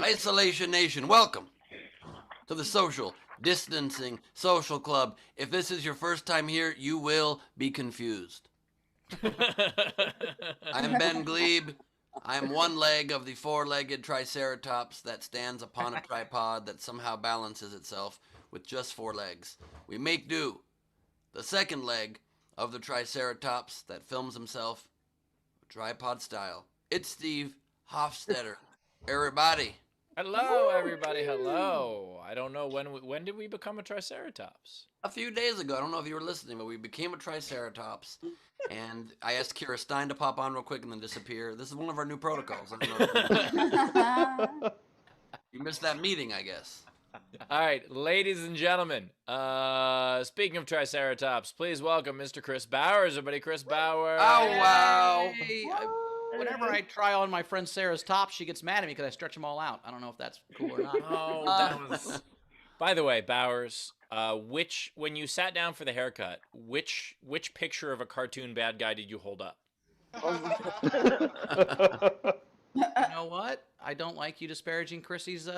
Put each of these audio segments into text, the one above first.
Isolation Nation, welcome to the Social Distancing Social Club. If this is your first time here, you will be confused. I'm Ben Gleib. I'm one leg of the four-legged triceratops that stands upon a tripod that somehow balances itself with just four legs. We make do. The second leg of the triceratops that films himself tripod style. It's Steve Hofstetter. Everybody. Hello, everybody. Hello. I don't know when did we become a triceratops? A few days ago. I don't know if you were listening, but we became a triceratops. And I asked Kira Stein to pop on real quick and then disappear. This is one of our new protocols. I don't know if you missed that meeting, I guess. All right, ladies and gentlemen. Speaking of triceratops, please welcome Mr. Chris Bowers. Everybody, Chris Bowers. Oh, wow. Hey, whenever I try on my friend Sarah's top, she gets mad at me because I stretch them all out. I don't know if that's cool or not. Oh, that was... By the way, Bowers, when you sat down for the haircut, which picture of a cartoon bad guy did you hold up? You know what? I don't like you disparaging Chrissy's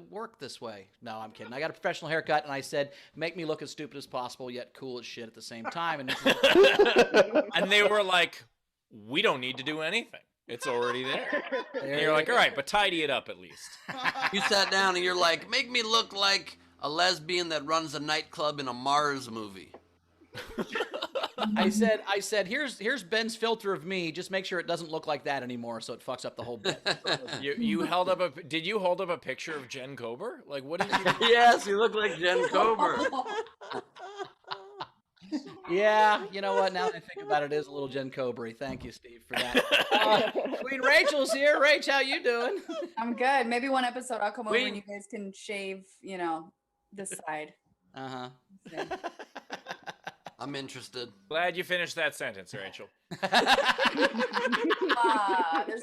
work this way. No, I'm kidding. I got a professional haircut, and I said, make me look as stupid as possible, yet cool as shit at the same time. And they were like, we don't need to do anything. It's already there. And you're like, all right, but tidy it up at least. You sat down and you're like, make me look like a lesbian that runs a nightclub in a Mars movie. I said, here's Ben's filter of me. Just make sure it doesn't look like that anymore, so it fucks up the whole bit. You held up did you hold up a picture of Jen Kober? Like, what did you do? Yes, you look like Jen Kober. Yeah, you know what? Now that I think about it, it is a little Jen Cobry. Thank you, Steve, for that. Queen Rachel's here. Rach, how you doing? I'm good. Maybe one episode I'll come over and you guys can shave, this side. Uh-huh. Yeah. I'm interested. Glad you finished that sentence, Rachel. There's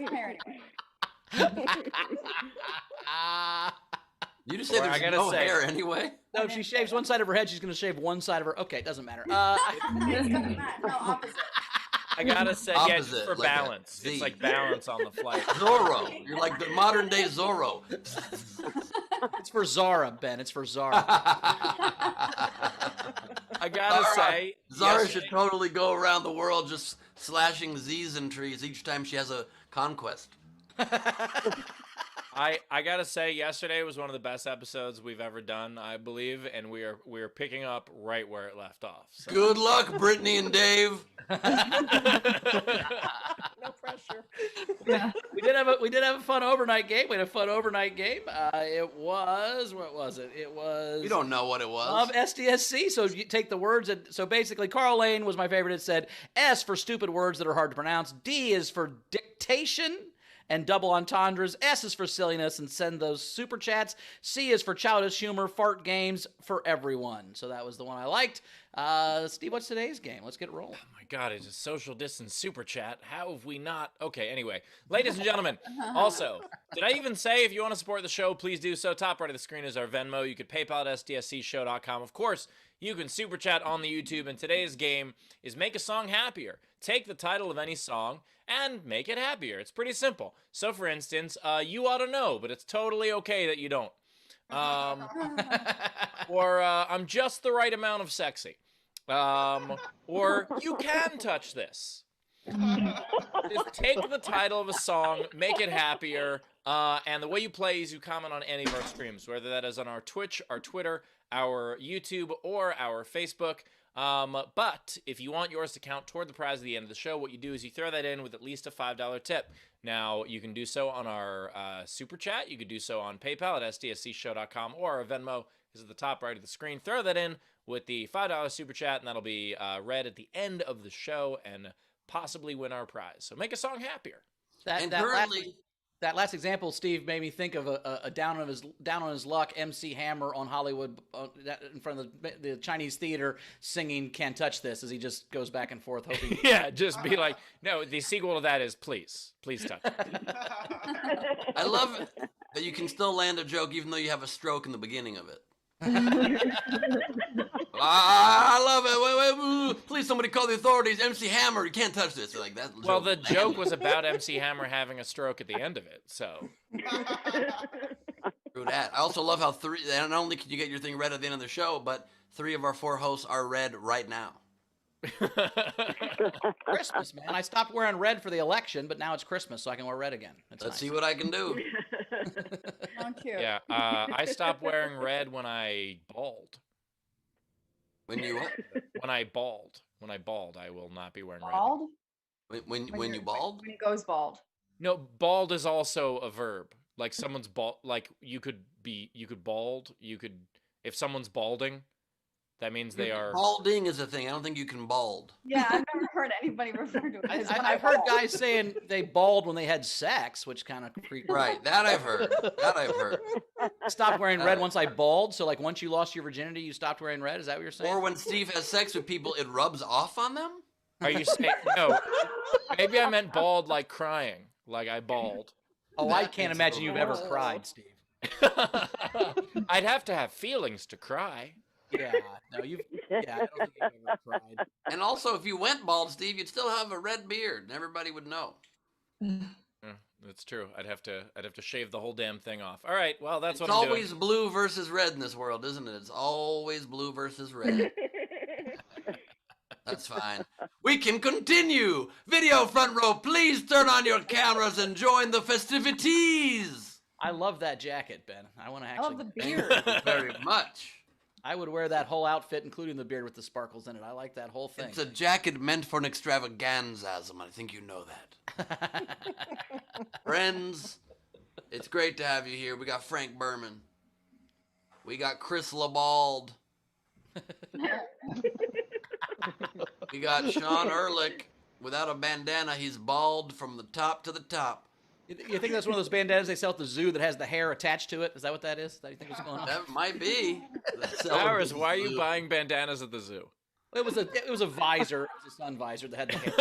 parenting. You just said there's no hair anyway? No, if she shaves one side of her head, she's going to shave one side of her... Okay, it doesn't matter. No, opposite. I gotta say, Opposite, yeah, just for like balance. It's like balance on the flight. Zorro. You're like the modern day Zorro. It's for Zara, Ben. It's for Zara. I gotta say... Zara should totally go around the world just slashing Z's in trees each time she has a conquest. I gotta say, yesterday was one of the best episodes we've ever done, I believe, and we are picking up right where it left off. So. Good luck, Brittany and Dave. No pressure. Yeah. We did have a fun overnight game. We had a fun overnight game. It was, what was it? It was... You don't know what it was. SDSC. So you take the words. So basically, Carl Lane was my favorite. It said S for stupid words that are hard to pronounce. D is for dictation and double entendres. S is for silliness and send those super chats. C is for childish humor, fart games for everyone. So that was the one I liked. Steve, what's today's game? Let's get rolling. Oh my God, it's a social distance super chat. How have we not? Okay, anyway. Ladies and gentlemen, also, did I even say if you want to support the show, please do so. Top right of the screen is our Venmo. You could PayPal at sdscshow.com. Of course, you can super chat on the YouTube. And today's game is Make a Song Happier. Take the title of any song and make it happier. It's pretty simple. So, for instance, you ought to know, but it's totally okay that you don't. Or I'm just the right amount of sexy. Or you can touch this. Just take the title of a song, make it happier, and the way you play is you comment on any of our streams, whether that is on our Twitch, our Twitter, our YouTube, or our Facebook. But if you want yours to count toward the prize at the end of the show, what you do is you throw that in with at least a $5 tip. Now, you can do so on our Super Chat. You could do so on PayPal at sdscshow.com, or our Venmo is at the top right of the screen. Throw that in with the $5 Super Chat, and that'll be read at the end of the show and possibly win our prize. So make a song happier. That last example, Steve, made me think of a down on his luck MC Hammer on Hollywood in front of the Chinese theater singing "Can't Touch This" as he just goes back and forth hoping. Yeah, just be like, no. The sequel to that is please touch it. I love that you can still land a joke even though you have a stroke in the beginning of it. I love it. Wait, please, somebody call the authorities. MC Hammer, you can't touch this. Like that. Well, the joke was about MC Hammer having a stroke at the end of it, so. True that. I also love how not only can you get your thing read at the end of the show, but 3 of our 4 hosts are red right now. Christmas, man. I stopped wearing red for the election, but now it's Christmas, so I can wear red again. That's Let's nice. see what I can do. Oh, cute. Yeah, I stopped wearing red when I bald. When you what? When I bald, I will not be wearing red. Bald? When you you're- bald? When he goes bald. No, bald is also a verb. Like someone's bald. Like you could bald. If someone's balding, that means they are. Balding is a thing. I don't think you can bald. Yeah, I've never heard anybody refer to it as when I've heard bald. guys saying they bald when they had sex, which kind of freaked me out. Right, that I've heard. I stopped wearing red once I bald, so like once you lost your virginity, you stopped wearing red? Is that what you're saying? Or when Steve has sex with people, it rubs off on them? Are you saying no? Maybe I meant bald like crying, like I bald. Oh, I can't imagine you've ever cried, Steve. I'd have to have feelings to cry. Yeah, no, I don't think you've ever cried. And also, if you went bald, Steve, you'd still have a red beard, and everybody would know. That's true. I'd have to shave the whole damn thing off. All right, well, that's It's what I'm doing. always blue versus red in this world, isn't it? It's always blue versus red. That's fine. We can continue. Video front row, please turn on your cameras and join the festivities. I love that jacket, Ben. I want to I actually. love the Thank beard. you very much. I would wear that whole outfit, including the beard with the sparkles in it. I like that whole thing. It's a jacket meant for an extravaganzasm. I think you know that. Friends, it's great to have you here. We got Frank Berman. We got Chris LeBald. We got Sean Ehrlich. Without a bandana, he's bald from the top to the top. You think that's one of those bandanas they sell at the zoo that has the hair attached to it? Is that what that is? Is that you think what's going on? That might be. Powers, why are you buying bandanas at the zoo? It was a visor. It was a sun visor that had the hair.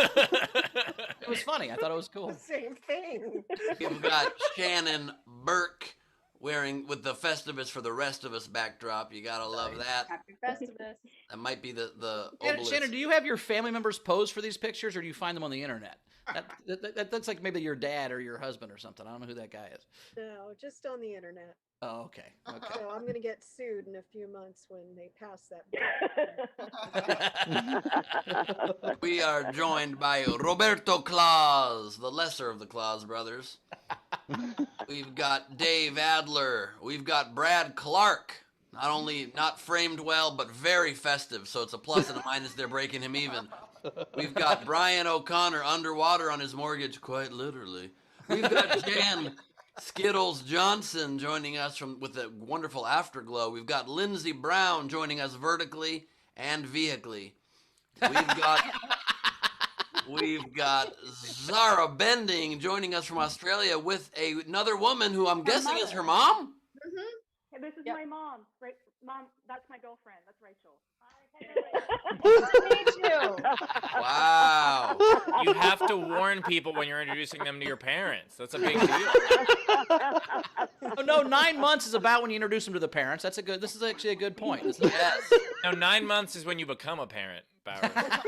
It was funny. I thought it was cool. Same thing. We've got Shannon Burke wearing with the Festivus for the rest of us backdrop. You gotta love that. Happy Festivus. That might be the Shannon, obelisk. do you have your family members pose for these pictures, or do you find them on the internet? That's like maybe your dad or your husband or something. I don't know who that guy is. No, just on the internet. Oh, okay. Okay. So I'm going to get sued in a few months when they pass that. We are joined by Roberto Claus, the lesser of the Claus brothers. We've got Dave Adler. We've got Brad Clark. Not only not framed well, but very festive. So it's a plus and a minus. They're breaking him even. We've got Brian O'Connor underwater on his mortgage, quite literally. We've got Jan Skittles Johnson joining us with a wonderful afterglow. We've got Lindsey Brown joining us vertically and vehically. We've got Zara Bending joining us from Australia with another woman who I'm guessing is her mom. Hey, this is Yep. my mom. Right, mom, that's my girlfriend. That's Rachel. Nice to meet you. Wow. You have to warn people when you're introducing them to your parents. That's a big deal. Oh, no, 9 months is about when you introduce them to the parents. This is actually a good point. Yes. No, 9 months is when you become a parent, Bowers. I thought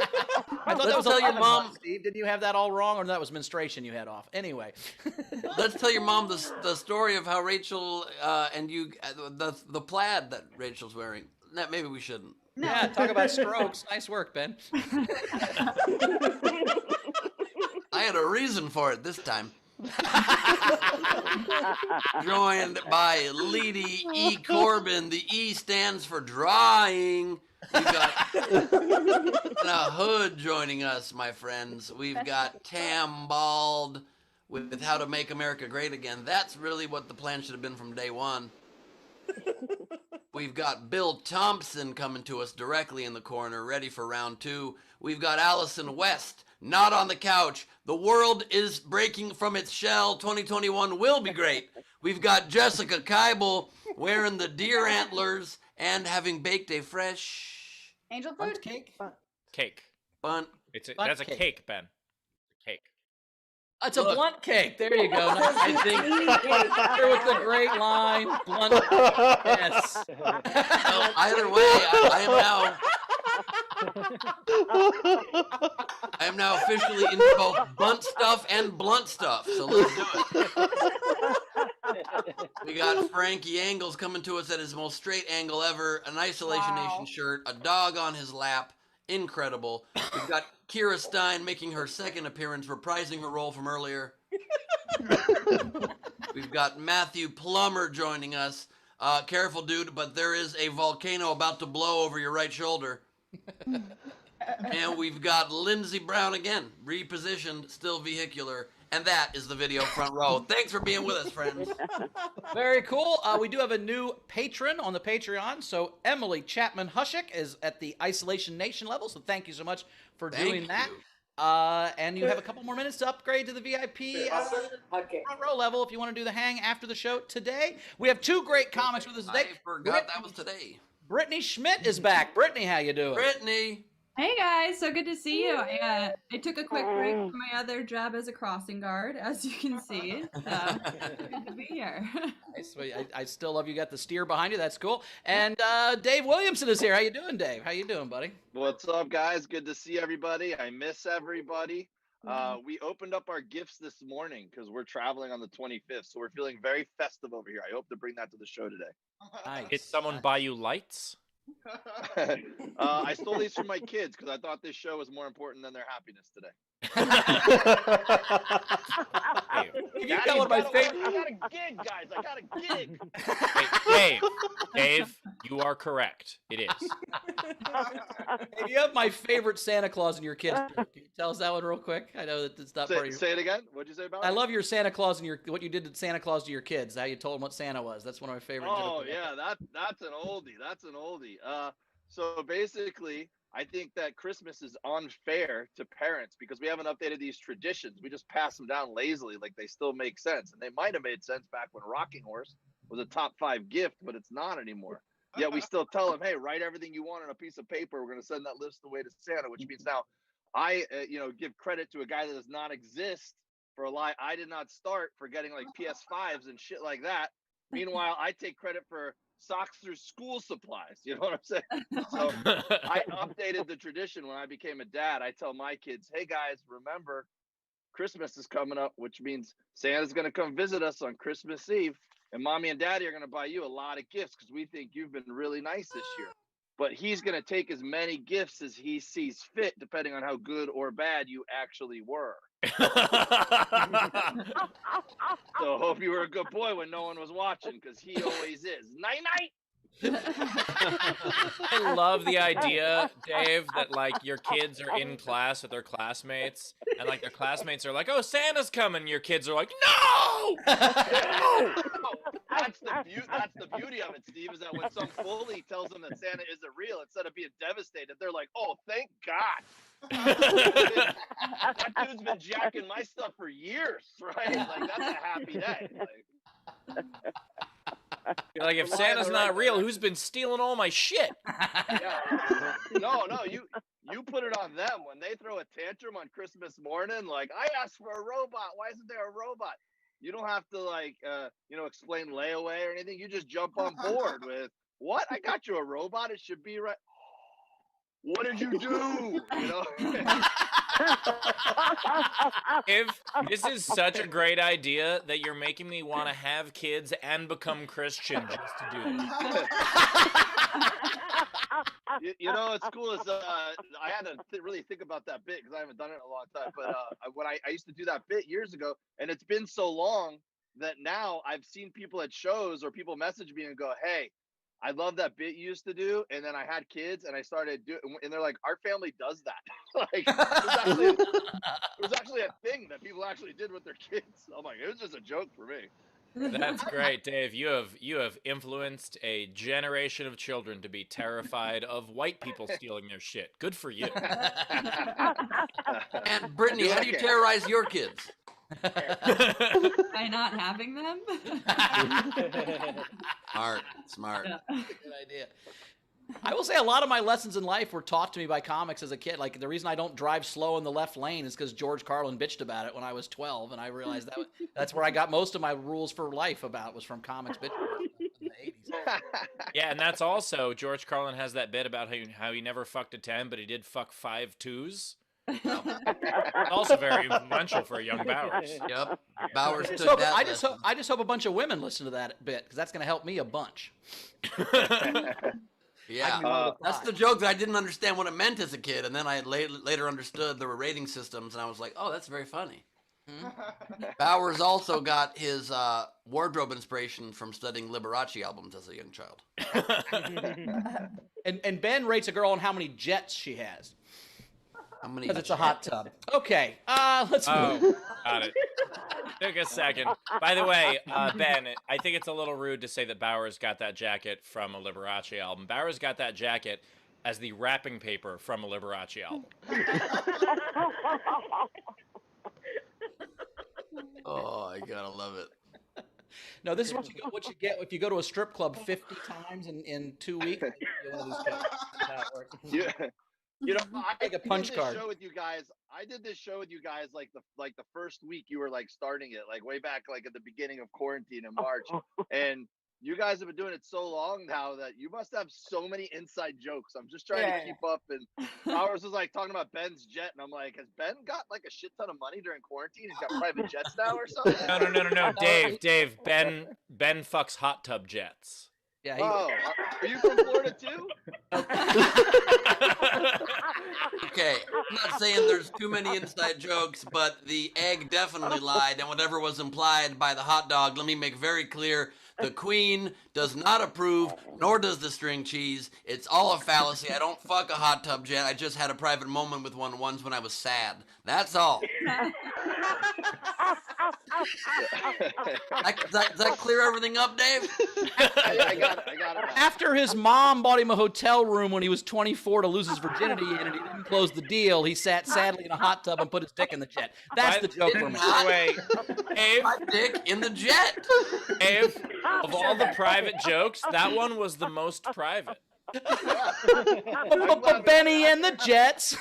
that Let's was tell your 11 mom- months, Steve. Didn't you have that all wrong, or that was menstruation you had off? Anyway. Let's tell your mom the story of how Rachel and you, the plaid that Rachel's wearing. No, maybe we shouldn't. No. Yeah, talk about strokes. Nice work, Ben. I had a reason for it this time. Joined by Leedy E. Corbin. The E stands for drawing. We've got a Hood joining us, my friends. We've got Tam Bald with How to Make America Great Again. That's really what the plan should have been from day one. We've got Bill Thompson coming to us directly in the corner, ready for round two. We've got Allison West, not on the couch. The world is breaking from its shell. 2021 will be great. We've got Jessica Keibel wearing the deer antlers and having baked a fresh Angel food? Bunt cake? Cake. bun. That's a cake. cake, Ben. Cake. It's a Look. blunt cake. There you go. Nice. I think here with the great line, blunt. Yes. Well, either way, I am now officially into both bunt stuff and blunt stuff. So let's do it. We got Frankie Angles coming to us at his most straight angle ever, an Isolation Wow. Nation shirt, a dog on his lap. Incredible. We've got Kira Stein making her second appearance, reprising her role from earlier. We've got Matthew Plummer joining us. Careful, dude, but there is a volcano about to blow over your right shoulder. And we've got Lindsey Brown again, repositioned, still vehicular. And that is the video front row. Thanks for being with us, friends. Very cool. We do have a new patron on the Patreon. So Emily Chapman Hushik is at the Isolation Nation level. So thank you so much for doing that. And you have a couple more minutes to upgrade to the VIP front row level if you want to do the hang after the show today. We have two great comics with us today. I forgot that was today. Brittany Schmitt is back. Brittany, how you doing? Brittany. Hey guys, so good to see you. I took a quick break from my other job as a crossing guard, as you can see. So good to be here. Nice. Well, I still love you. Got the steer behind you. That's cool. And Dave Williamson is here. How you doing, Dave? How you doing, buddy? What's up, guys? Good to see everybody. I miss everybody. We opened up our gifts this morning because we're traveling on the 25th, so we're feeling very festive over here. I hope to bring that to the show today. Nice. Did someone buy you lights? I stole these from my kids because I thought this show was more important than their happiness today. You got one of my favorite. I got a gig, guys. I got a gig. Hey, Dave, you are correct. It is. Hey, you have my favorite Santa Claus in your kids. Can you tell us that one real quick? I know that it's not part of your. Say it again. What'd you say about it? I love your Santa Claus and what you did to Santa Claus to your kids. How you told them what Santa was. That's one of my favorite. Oh jokes. yeah, that's an oldie. That's an oldie. So basically, I think that Christmas is unfair to parents because we haven't updated these traditions. We just pass them down lazily, like they still make sense, and they might have made sense back when Rocking Horse was a top 5 gift, but it's not anymore. Yet we still tell them, hey, write everything you want on a piece of paper. We're going to send that list away to Santa, which means now I, give credit to a guy that does not exist for a lie I did not start for getting like PS5s and shit like that. Meanwhile, I take credit for socks through school supplies. You know what I'm saying? So I updated the tradition when I became a dad. I tell my kids, hey guys, remember Christmas is coming up, which means Santa's going to come visit us on Christmas Eve. And mommy and daddy are going to buy you a lot of gifts because we think you've been really nice this year. But he's going to take as many gifts as he sees fit, depending on how good or bad you actually were. So hope you were a good boy when no one was watching, because he always is. Night-night! I love the idea, Dave, that like your kids are in class with their classmates, and like their classmates are like, "Oh, Santa's coming." Your kids are like, "No!" No! That's the beauty of it, Steve, is that when some bully tells them that Santa isn't real, instead of being devastated, they're like, "Oh, thank God." That dude's been jacking my stuff for years, right? Like, that's a happy day. Like, if Santa's not real, who's been stealing all my shit? Yeah. No, you put it on them when they throw a tantrum on Christmas morning. Like, I asked for a robot. Why isn't there a robot? You don't have to explain layaway or anything. You just jump on board with, what? I got you a robot. It should be right. What did you do? You know. If this is such a great idea that you're making me want to have kids and become Christian just to do this. It's cool as I had to really think about that bit because I haven't done it in a long time. But when I used to do that bit years ago, and it's been so long that now I've seen people at shows or people message me and go, "Hey, I love that bit you used to do," and then I had kids and I started doing, and they're like, "Our family does that." Like, it was actually a thing that people actually did with their kids. I'm like, it was just a joke for me. That's great, Dave. You have influenced a generation of children to be terrified of white people stealing their shit. Good for you. And Brittany, how do you terrorize your kids? By not having them. Smart. Good idea. I will say a lot of my lessons in life were taught to me by comics as a kid. Like the reason I don't drive slow in the left lane is because George Carlin bitched about it when I was 12, and I realized that's where I got most of my rules for life about was from comics bitching in the 80s. Yeah, and that's also George Carlin has that bit about how he never fucked a 10, but he did fuck 5 2s. Also very influential for a young Bowers. Yep. Bowers took So that. I just hope a bunch of women listen to that bit because that's going to help me a bunch. Yeah, that's the joke that I didn't understand what it meant as a kid, and then I later understood there were rating systems, and I was like, oh, that's very funny. Bowers also got his wardrobe inspiration from studying Liberace albums as a young child. And Ben rates a girl on how many jets she has. How many? Because it's a hot tub. Okay, let's move. Got it. Took a second. By the way, Ben, I think it's a little rude to say that Bowers got that jacket from a Liberace album. Bowers got that jacket as the wrapping paper from a Liberace album. Oh, I gotta love it. No, this is what you get if you go to a strip club 50 times in 2 weeks. Yeah. You know, I Like a punch did this card. show with you guys. I did this show with you guys like the first week you were like starting it, like way back like at the beginning of quarantine in March. And you guys have been doing it so long now that you must have so many inside jokes. I'm just trying to keep up. And Bowers was like talking about Ben's jet, and I'm like, has Ben got like a shit ton of money during quarantine? He's got private jets now or something? No. Dave. Ben fucks hot tub jets. Yeah. Are you from Florida too? Okay, I'm not saying there's too many inside jokes, but the egg definitely lied, and whatever was implied by the hot dog, let me make very clear, the queen does not approve, nor does the string cheese. It's all a fallacy. I don't fuck a hot tub jet. I just had a private moment with one once when I was sad. That's all. Does that clear everything up, Dave? I got it. Now. After his mom bought him a hotel room when he was 24 to lose his virginity in, and he didn't close the deal, he sat sadly in a hot tub and put his dick in the jet. That's the joke we're making. By the way, Dave, My dick in the jet. Dave, of all the private jokes, that one was the most private. Benny and the Jets.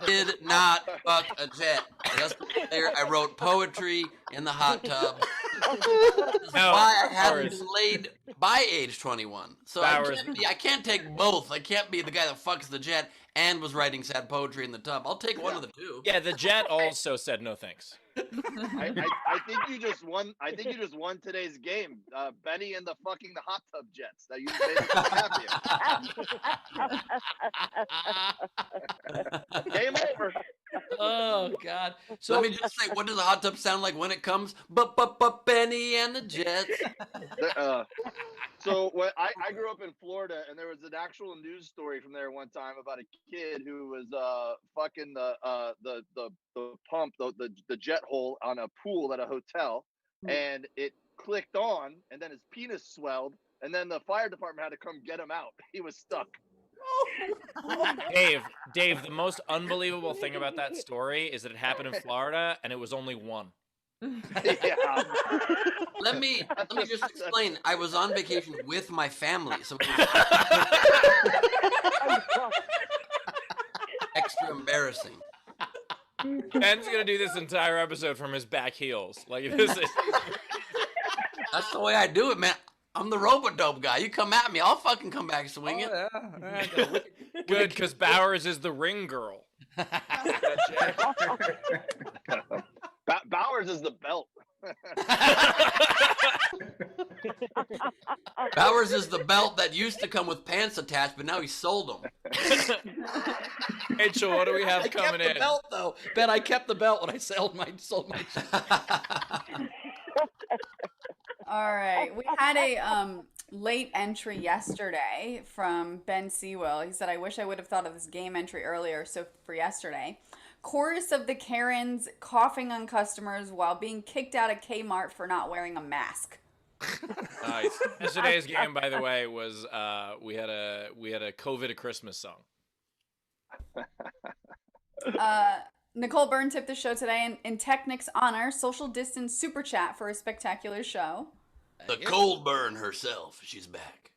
Did not fuck a jet. Just to be clear, I wrote poetry in the hot tub. This is why I hadn't been laid by age 21. So I can't take both. I can't be the guy that fucks the jet and was writing sad poetry in the tub. I'll take one of the two. Yeah, the jet also said no thanks. I think you just won. I think you just won today's game, Benny and the hot tub jets. That you made me happy. Game over. Oh God! So let me just say, what does a hot tub sound like when it comes? Benny and the Jets. So I grew up in Florida, and there was an actual news story from there one time about a kid who was fucking the pump, the jet hole on a pool at a hotel, and it clicked on, and then his penis swelled, and then the fire department had to come get him out. He was stuck. Dave, the most unbelievable thing about that story is that it happened in Florida, and it was only one. Yeah. Let me just explain. I was on vacation with my family, so it was extra embarrassing. Ben's gonna do this entire episode from his back heels. Like this is. That's the way I do it, man. I'm the robo-dope guy. You come at me, I'll fucking come back swinging. Oh, yeah. Good, because Bowers is the ring girl. Bowers is the belt. Bowers is the belt that used to come with pants attached, but now he sold them. Rachel, what do we have I coming kept in? the belt though. Ben, I kept the belt when I sold my. All right. We had a late entry yesterday from Ben Sewell. He said, I wish I would have thought of this game entry earlier. So for yesterday, chorus of the Karens coughing on customers while being kicked out of Kmart for not wearing a mask. Nice. Yesterday's game, by the way, was we had a COVID Christmas song. Nicole Byrne tipped the show today in Technic's honor, social distance super chat for a spectacular show. The cold burn herself, she's back.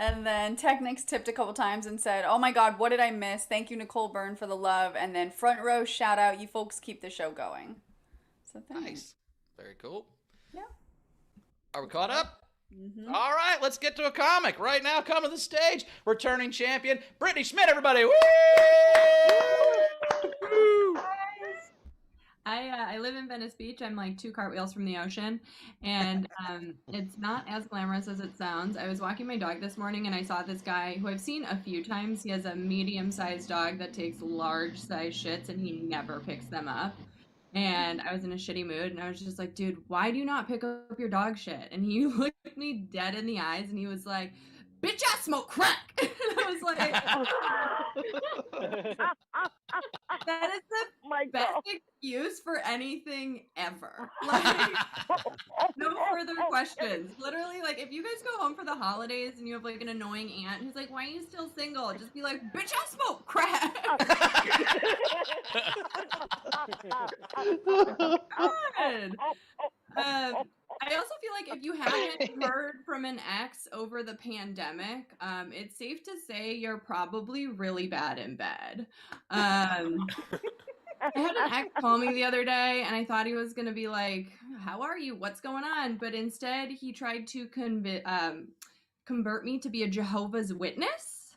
And then Technics tipped a couple times and said, "Oh my God, what did I miss? Thank you, Nicole Byrne, for the love." And then front row shout out, you folks keep the show going. So thanks. Nice. Very cool. Yeah. Are we caught up? Mm-hmm. All right, let's get to a comic. Right now, come to the stage, returning champion, Brittany Schmitt, everybody. Woo! I live in Venice Beach. I'm like 2 cartwheels from the ocean, and it's not as glamorous as it sounds. I was walking my dog this morning, and I saw this guy who I've seen a few times. He has a medium-sized dog that takes large-sized shits, and he never picks them up. And I was in a shitty mood, and I was just like, dude, why do you not pick up your dog shit? And he looked me dead in the eyes, and he was like, bitch, I smoke crack. And I was like, that is the best excuse for anything ever. Like, no further questions. Literally, like, if you guys go home for the holidays and you have like an annoying aunt who's like, why are you still single? Just be like, bitch, I smoke crack. God. I also feel like if you haven't heard from an ex over the pandemic, it's safe to say you're probably really bad in bed. I had an ex call me the other day, and I thought he was going to be like, how are you? What's going on? But instead, he tried to convert me to be a Jehovah's Witness.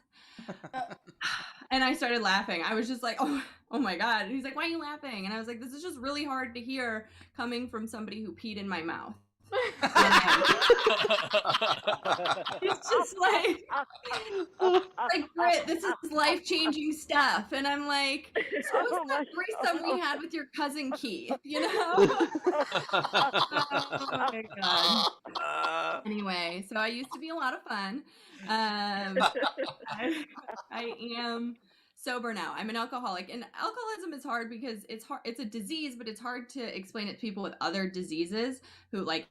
And I started laughing. I was just like, oh my God. And he's like, why are you laughing? And I was like, this is just really hard to hear coming from somebody who peed in my mouth. It's just like Britt, this is life-changing stuff. And I'm like, so was that threesome we had with your cousin Keith, you know? Oh my God. Anyway, so I used to be a lot of fun. I am sober now. I'm an alcoholic, and alcoholism is hard because it's a disease, but it's hard to explain it to people with other diseases who like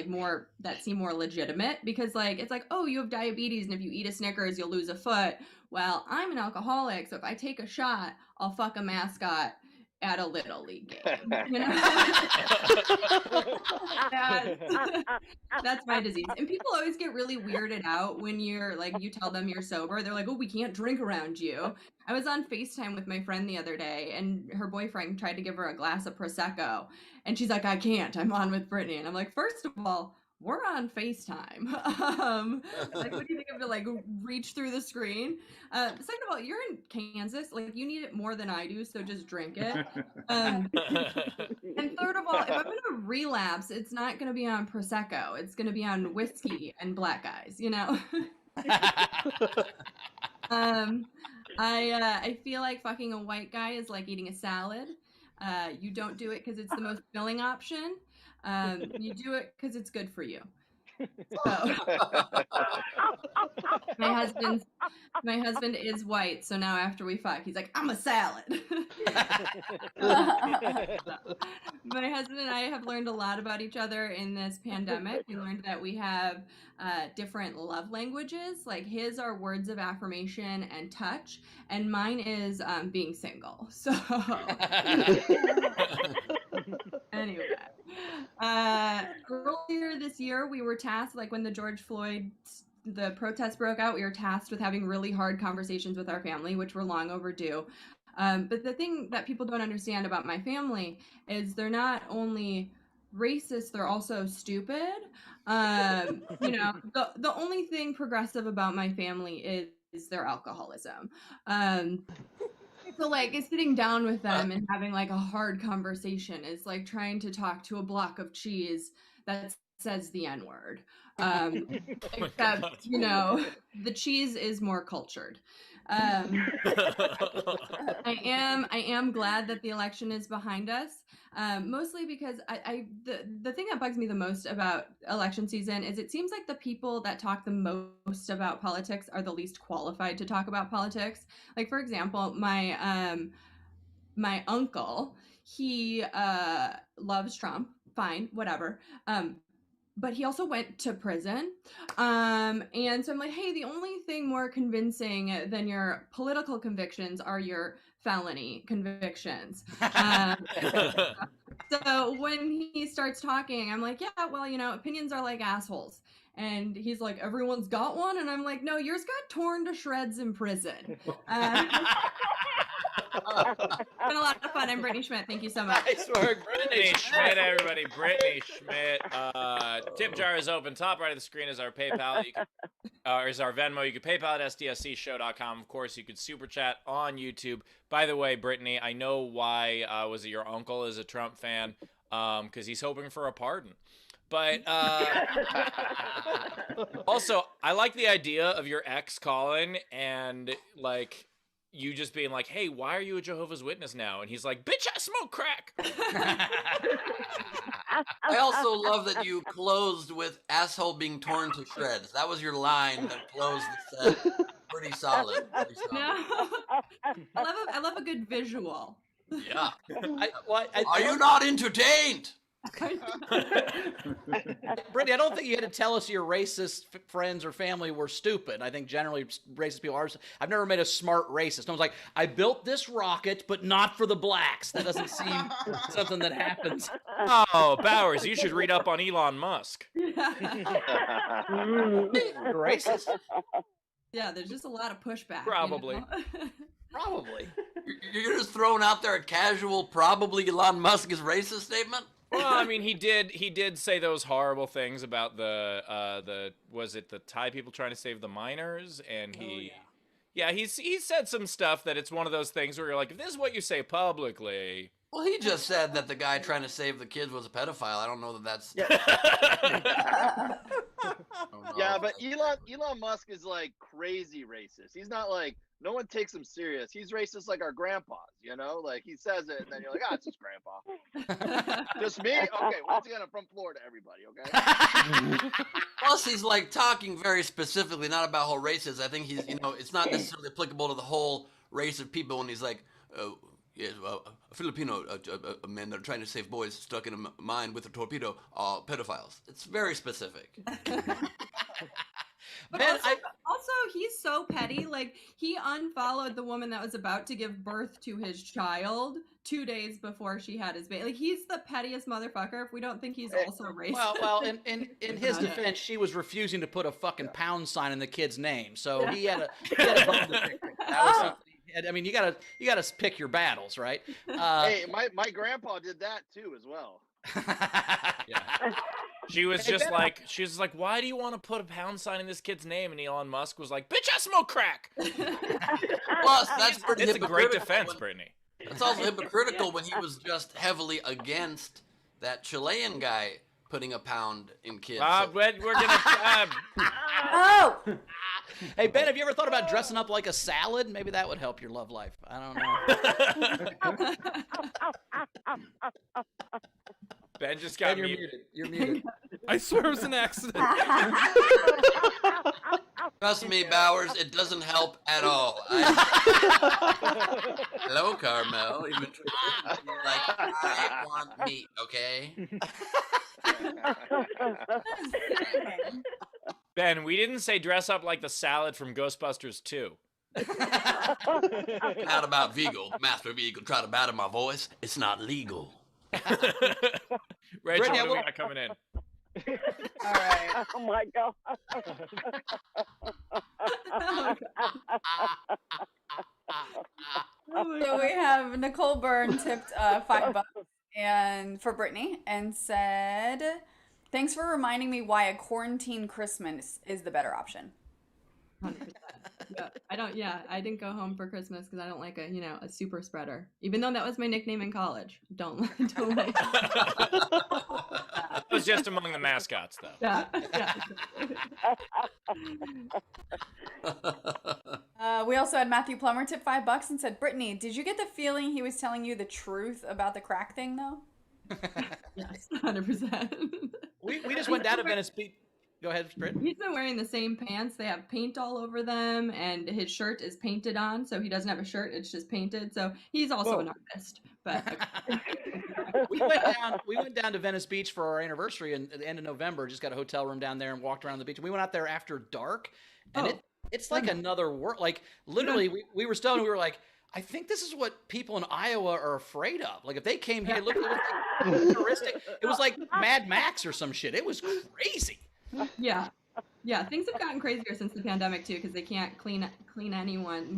more that seem more legitimate, because like it's like, oh, you have diabetes, and if you eat a Snickers you'll lose a foot. Well, I'm an alcoholic, so if I take a shot I'll fuck a mascot at a little league game, you know? That's my disease. And people always get really weirded out when you're like, you tell them you're sober. They're like, oh, we can't drink around you. I was on FaceTime with my friend the other day, and her boyfriend tried to give her a glass of Prosecco, and she's like, I can't, I'm on with Brittany. And I'm like, first of all, we're on FaceTime. Like, what do you think of to like reach through the screen? Second of all, you're in Kansas. Like, you need it more than I do, so just drink it. And third of all, if I'm gonna relapse, it's not gonna be on Prosecco. It's gonna be on whiskey and black guys, you know? I feel like fucking a white guy is like eating a salad. You don't do it because it's the most filling option. You do it because it's good for you. So my husband is white, so now after we fuck, he's like, I'm a salad. My husband and I have learned a lot about each other in this pandemic. We learned that we have different love languages. Like, his are words of affirmation and touch, and mine is being single. So anyway, earlier this year we were tasked, like when the protest broke out, we were tasked with having really hard conversations with our family, which were long overdue. But the thing that people don't understand about my family is they're not only racist, they're also stupid. You know, the only thing progressive about my family is their alcoholism. So like, sitting down with them and having like a hard conversation is like trying to talk to a block of cheese that says the N-word. Except, you know, the cheese is more cultured. I am glad that the election is behind us, mostly because the thing that bugs me the most about election season is it seems like the people that talk the most about politics are the least qualified to talk about politics. Like, for example, my uncle, he loves Trump, fine, whatever. But he also went to prison. And so I'm like, hey, the only thing more convincing than your political convictions are your felony convictions. So when he starts talking, I'm like, yeah, well, you know, opinions are like assholes. And he's like, everyone's got one? And I'm like, no, yours got torn to shreds in prison. It's been a lot of fun. I'm Brittany Schmitt. Thank you so much. Nice work, Brittany Schmitt, everybody. Brittany Schmitt. Tip jar is open. Top right of the screen is our PayPal. You can, is our Venmo. You can PayPal at sdscshow.com. Of course, you could super chat on YouTube. By the way, Brittany, I know why was it your uncle is a Trump fan? Because he's hoping for a pardon. But also, I like the idea of your ex calling and like you just being like, hey, why are you a Jehovah's Witness now? And he's like, bitch, I smoke crack. I also love that you closed with asshole being torn to shreds. That was your line that closed the set. Pretty solid. Pretty solid. No. I love a good visual. Yeah. Are you not entertained? Brittany, I don't think you had to tell us your racist friends or family were stupid. I think generally racist people are. I've never met a smart racist. No one's like, I built this rocket, but not for the blacks. That doesn't seem something that happens. Oh, Bowers, you should read up on Elon Musk. Racist? Yeah, there's just a lot of pushback. Probably. You know? Probably. You're just throwing out there a casual, probably Elon Musk is racist statement? Well, I mean, he did say those horrible things about the was it the Thai people trying to save the miners, and he he said some stuff that it's one of those things where you're like, if this is what you say publicly. Well, he just said that the guy trying to save the kids was a pedophile. I don't know that that's. Yeah, but Elon Musk is like crazy racist. He's not like, no one takes him serious. He's racist like our grandpas, you know? Like he says it and then you're like, it's just grandpa. Just me? Okay, once again, I'm from Florida, everybody, okay? Plus, he's like talking very specifically, not about whole races. I think he's, it's not necessarily applicable to the whole race of people when he's like, yes, a Filipino men that are trying to save boys stuck in a mine with a torpedo are pedophiles. It's very specific. But also, he's so petty. Like, he unfollowed the woman that was about to give birth to his child 2 days before she had his baby. Like, he's the pettiest motherfucker if we don't think he's also racist. Well, in his defense, she was refusing to put a fucking pound sign in the kid's name, so he had a bone to pick. That was something. I mean, you gotta pick your battles, right? Hey, my grandpa did that too, as well. Yeah. She was just like, why do you want to put a pound sign in this kid's name? And Elon Musk was like, bitch, I smoke crack. Plus, that's pretty It's a great hypocritical defense, Brittany. It's also hypocritical when he was just heavily against that Chilean guy putting a pound in kids. We're gonna. Oh! Hey, Ben, have you ever thought about dressing up like a salad? Maybe that would help your love life. I don't know. Ben just got Ben, muted. You're muted. I swear it was an accident. Trust me, Bowers, it doesn't help at all. Hello, Carmel. You've been like, I want meat, okay? Ben, we didn't say dress up like the salad from Ghostbusters 2. Not about Vigo. Master Vigo tried to batter my voice. It's not legal. Rachel, Brittany, what do we got coming in? All right. Oh my god. So we have Nicole Byrne tipped $5 and for Brittany and said, "Thanks for reminding me why a quarantine Christmas is the better option." 100%. I didn't go home for Christmas because I don't like a super spreader. Even though that was my nickname in college. Don't like It was just among the mascots, though. Yeah. We also had Matthew Plummer tip $5 and said, "Brittany, did you get the feeling he was telling you the truth about the crack thing, though?" Yes, 100%. We just went down to Venice Beach. Go ahead, Britt. He's been wearing the same pants. They have paint all over them, and his shirt is painted on, so he doesn't have a shirt. It's just painted. So he's also an artist. But we went down to Venice Beach for our anniversary at the end of November. Just got a hotel room down there and walked around the beach. We went out there after dark, and it's like another world. Like literally, we were stoned. We were like, I think this is what people in Iowa are afraid of. Like if they came here, look, it was like futuristic. It was like Mad Max or some shit. It was crazy. yeah, Yeah, things have gotten crazier since the pandemic too, because they can't move anyone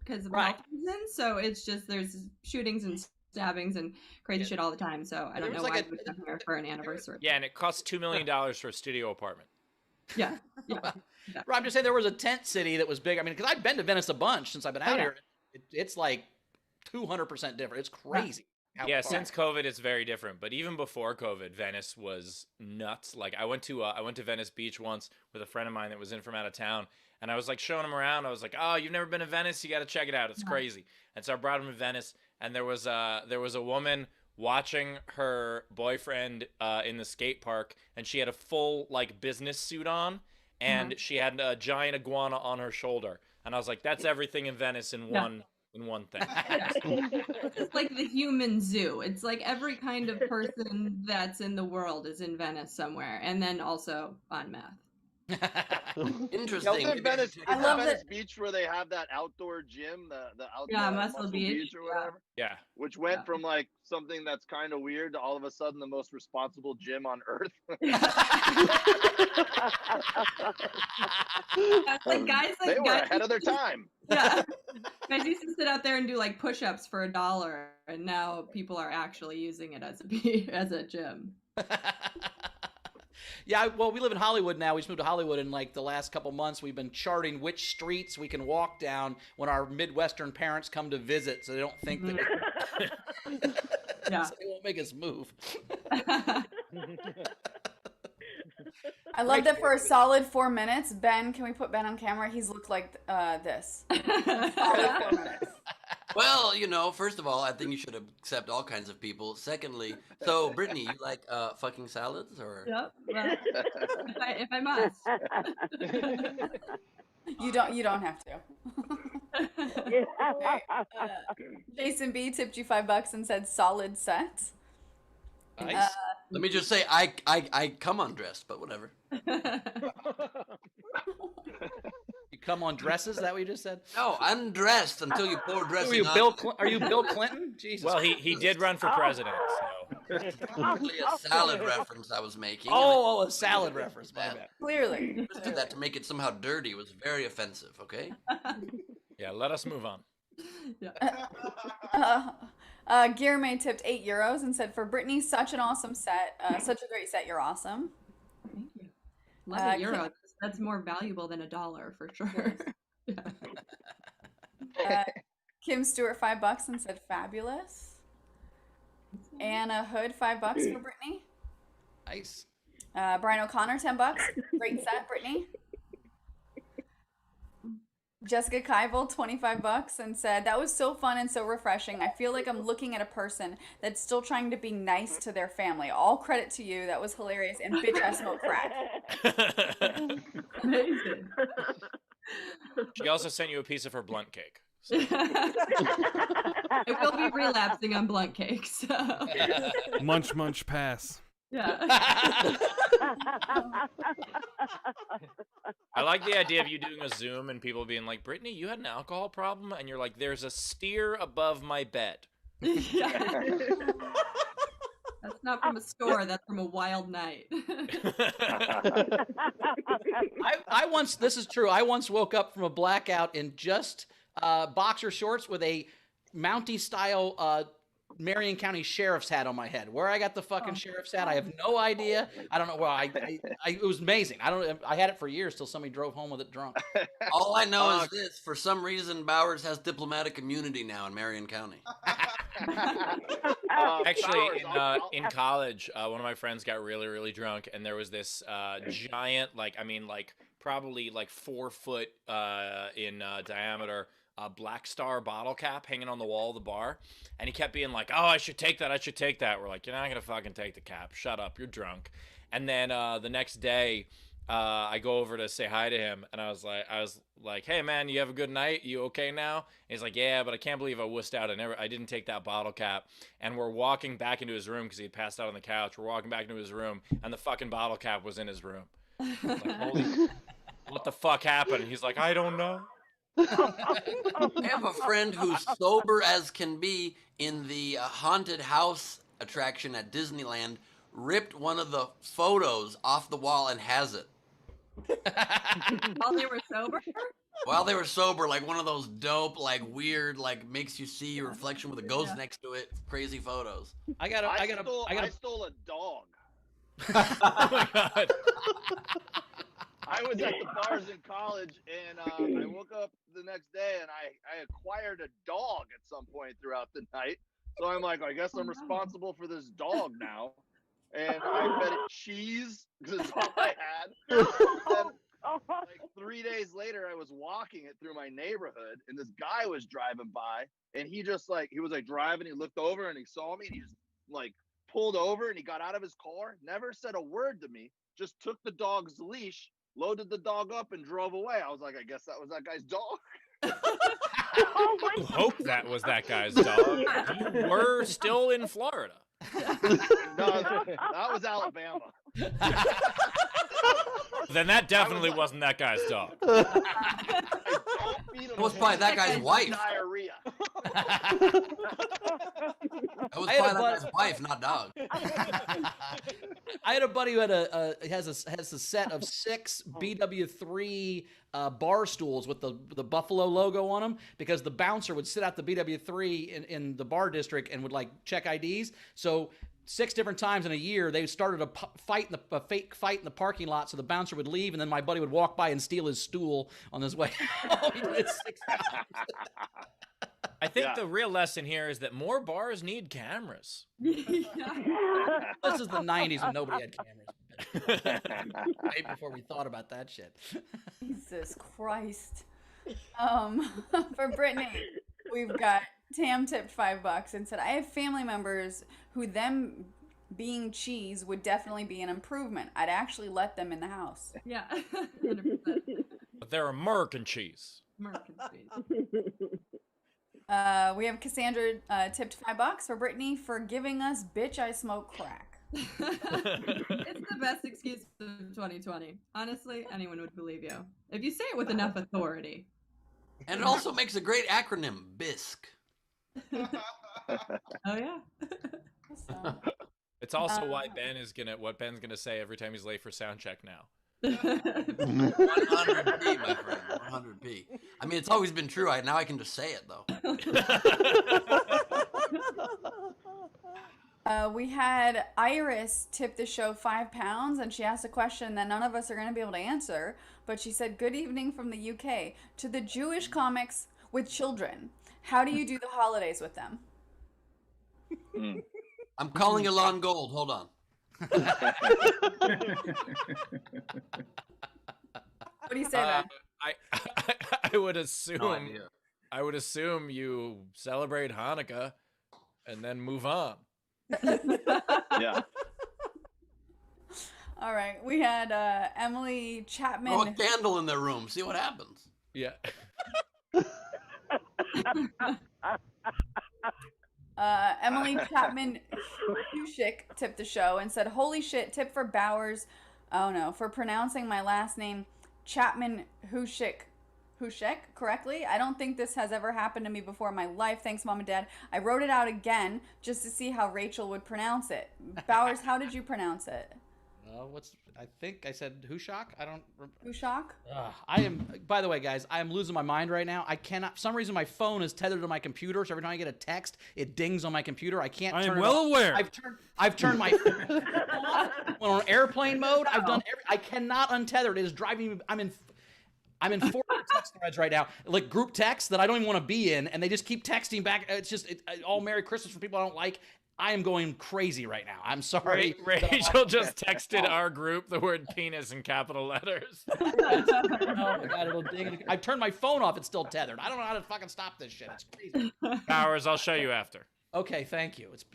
because of health reasons. So it's just there's shootings and stabbings and crazy shit all the time. So I don't know why we would come here for an anniversary. Yeah, and it costs $2 million for a studio apartment. Yeah. I'm just saying there was a tent city that was big. I mean, because I've been to Venice a bunch since I've been out here. It's like 200% different. It's crazy. Yeah, since COVID, it's very different. But even before COVID, Venice was nuts. Like I went to Venice Beach once with a friend of mine that was in from out of town, and I was like showing him around. I was like, "Oh, you've never been to Venice? You got to check it out. It's crazy." And so I brought him to Venice, and there was a woman watching her boyfriend in the skate park, and she had a full like business suit on, and she had a giant iguana on her shoulder, and I was like, "That's everything in Venice in one." In one thing. It's like the human zoo. It's like every kind of person that's in the world is in Venice somewhere, and then also on meth. Interesting. I love Venice Beach where they have that outdoor gym, the outdoor Muscle Beach or whatever. Yeah. Which went from like something that's kind of weird to all of a sudden the most responsible gym on earth. Like guys, like they were ahead of their time. Yeah, guys used to sit out there and do like push-ups for $1, and now people are actually using it as a gym. Yeah, well, we live in Hollywood now. We just moved to Hollywood, and like the last couple months, we've been charting which streets we can walk down when our Midwestern parents come to visit, so they don't think that so they won't make us move. I love that for a solid 4 minutes. Ben, can we put Ben on camera? He's looked like this. Solid 4 minutes. Well, you know, first of all, I think you should accept all kinds of people. Secondly, so Brittany, you like fucking salads or? Yep. Well, if I must. You don't have to. Okay, Jason B tipped you $5 and said solid set. Nice. Let me just say, I come undressed, but whatever. You come on dresses? Is that what you just said? No, undressed until you pour dressing on. Are you Bill Clinton? Jesus. Well, he did run for president, so. Probably a salad reference I was making. Oh, a salad reference. My bad. Clearly. Twisted that to make it somehow dirty was very offensive. Okay. Yeah, let us move on. Gear May tipped €8 and said, for Brittany, such an awesome set. Such a great set. You're awesome. Thank you. Love €1. That's more valuable than $1 for sure. Kim Stewart $5 and said fabulous. Anna Hood $5 for Brittany. Nice. Brian O'Connor $10. Great set, Brittany. Jessica Keivel $25 and said, that was so fun and so refreshing. I feel like I'm looking at a person that's still trying to be nice to their family. All credit to you. That was hilarious. And bitch, I smoke crack. Amazing. She also sent you a piece of her blunt cake. So. I will be relapsing on blunt cakes. So. Munch, munch, pass. Yeah. I like the idea of you doing a Zoom and people being like, Brittany, you had an alcohol problem? And you're like, there's a steer above my bed. Yeah. That's not from a store. That's from a wild night. This is true. I once woke up from a blackout in just boxer shorts with a Mountie style Marion County Sheriff's hat on my head. Where I got the fucking sheriff's hat, I have no idea. I don't know. Well, it was amazing. I had it for years till somebody drove home with it drunk. All I know is this: for some reason, Bowers has diplomatic immunity now in Marion County. Actually, in college, one of my friends got really, really drunk, and there was this giant, probably 4 foot in diameter, Black Star bottle cap hanging on the wall of the bar, and he kept being like, "Oh, I should take that. I should take that." We're like, "You're not gonna fucking take the cap. Shut up. You're drunk." And then the next day, I go over to say hi to him, and I was like, "Hey man, you have a good night? You okay now?" And he's like, "Yeah, but I can't believe I wussed out. I didn't take that bottle cap." And we're walking back into his room because he had passed out on the couch. We're walking back into his room, and the fucking bottle cap was in his room. Like, holy, what the fuck happened? And he's like, "I don't know." I have a friend who's sober as can be in the haunted house attraction at Disneyland, ripped one of the photos off the wall and has it. While they were sober? While they were sober, like one of those dope, like weird, like makes you see your reflection with a ghost next to it. Crazy photos. I stole a dog. Oh my god. I was at the bars in college, and I woke up the next day, and I acquired a dog at some point throughout the night. So I'm like, I guess I'm responsible for this dog now. And I fed it cheese because it's all I had. And like 3 days later, I was walking it through my neighborhood, and this guy was driving by, and he was driving, he looked over, and he saw me, and he just like pulled over, and he got out of his car, never said a word to me, just took the dog's leash, loaded the dog up, and drove away. I was like, I guess that was that guy's dog. I hope that was that guy's dog. You were still in Florida. No, that was Alabama. Then that definitely wasn't that guy's dog. It was probably that guy's wife. Diarrhea. That was probably that guy's wife, not dog. I had a buddy who had has a set of 6 BW3 bar stools with the Buffalo logo on them, because the bouncer would sit out the BW3 in the bar district and would like check IDs. So 6 different times in a year, they started a fake fight in the parking lot, so the bouncer would leave, and then my buddy would walk by and steal his stool on his way home. He did it 6 times. I think the real lesson here is that more bars need cameras. This is the 90s when nobody had cameras. Right before we thought about that shit. Jesus Christ. For Brittany, we've got Tam tipped $5 and said, I have family members who them being cheese would definitely be an improvement. I'd actually let them in the house. Yeah. 100%. But they're American cheese. American cheese. We have Cassandra tipped $5 for Brittany for giving us bitch I smoke crack. It's the best excuse of 2020. Honestly, anyone would believe you. If you say it with enough authority. And it also makes a great acronym, BISC. Oh yeah. So, It's also why what Ben's gonna say every time he's late for sound check now. 100p, my friend. 100p. I mean, it's always been true. Now I can just say it, though. we had Iris tip the show £5, and she asked a question that none of us are going to be able to answer. But she said, "Good evening from the UK to the Jewish comics with children. How do you do the holidays with them?" I'm calling Elon Gold. Hold on. What do you say then? I would assume. No idea. I would assume you celebrate Hanukkah and then move on. Yeah. All right. We had Emily Chapman. Throw a candle in their room. See what happens. Yeah. Emily Chapman Hushik tipped the show and said, "Holy shit, tip for Bowers. Oh no, for pronouncing my last name Chapman Hushik correctly. I don't think this has ever happened to me before in my life. Thanks, Mom and Dad. I wrote it out again just to see how Rachel would pronounce it. Bowers, how did you pronounce it?" I think I said Hushak. I don't. Hushak? I am. By the way, guys, I am losing my mind right now. I cannot. For some reason, my phone is tethered to my computer, so every time I get a text, it dings on my computer. I can't. I turn am it well off. aware. I've turned my phone on airplane mode. I've done. I cannot untether it. It is driving me. I'm in 4 text threads right now, like group texts that I don't even want to be in, and they just keep texting back. It's just all Merry Christmas from people I don't like. I am going crazy right now. I'm sorry. Rachel just texted our group the word penis in capital letters. Oh my God, it'll ding. I've turned my phone off. It's still tethered. I don't know how to fucking stop this shit. It's crazy. Powers, I'll show you after. Okay, thank you. It's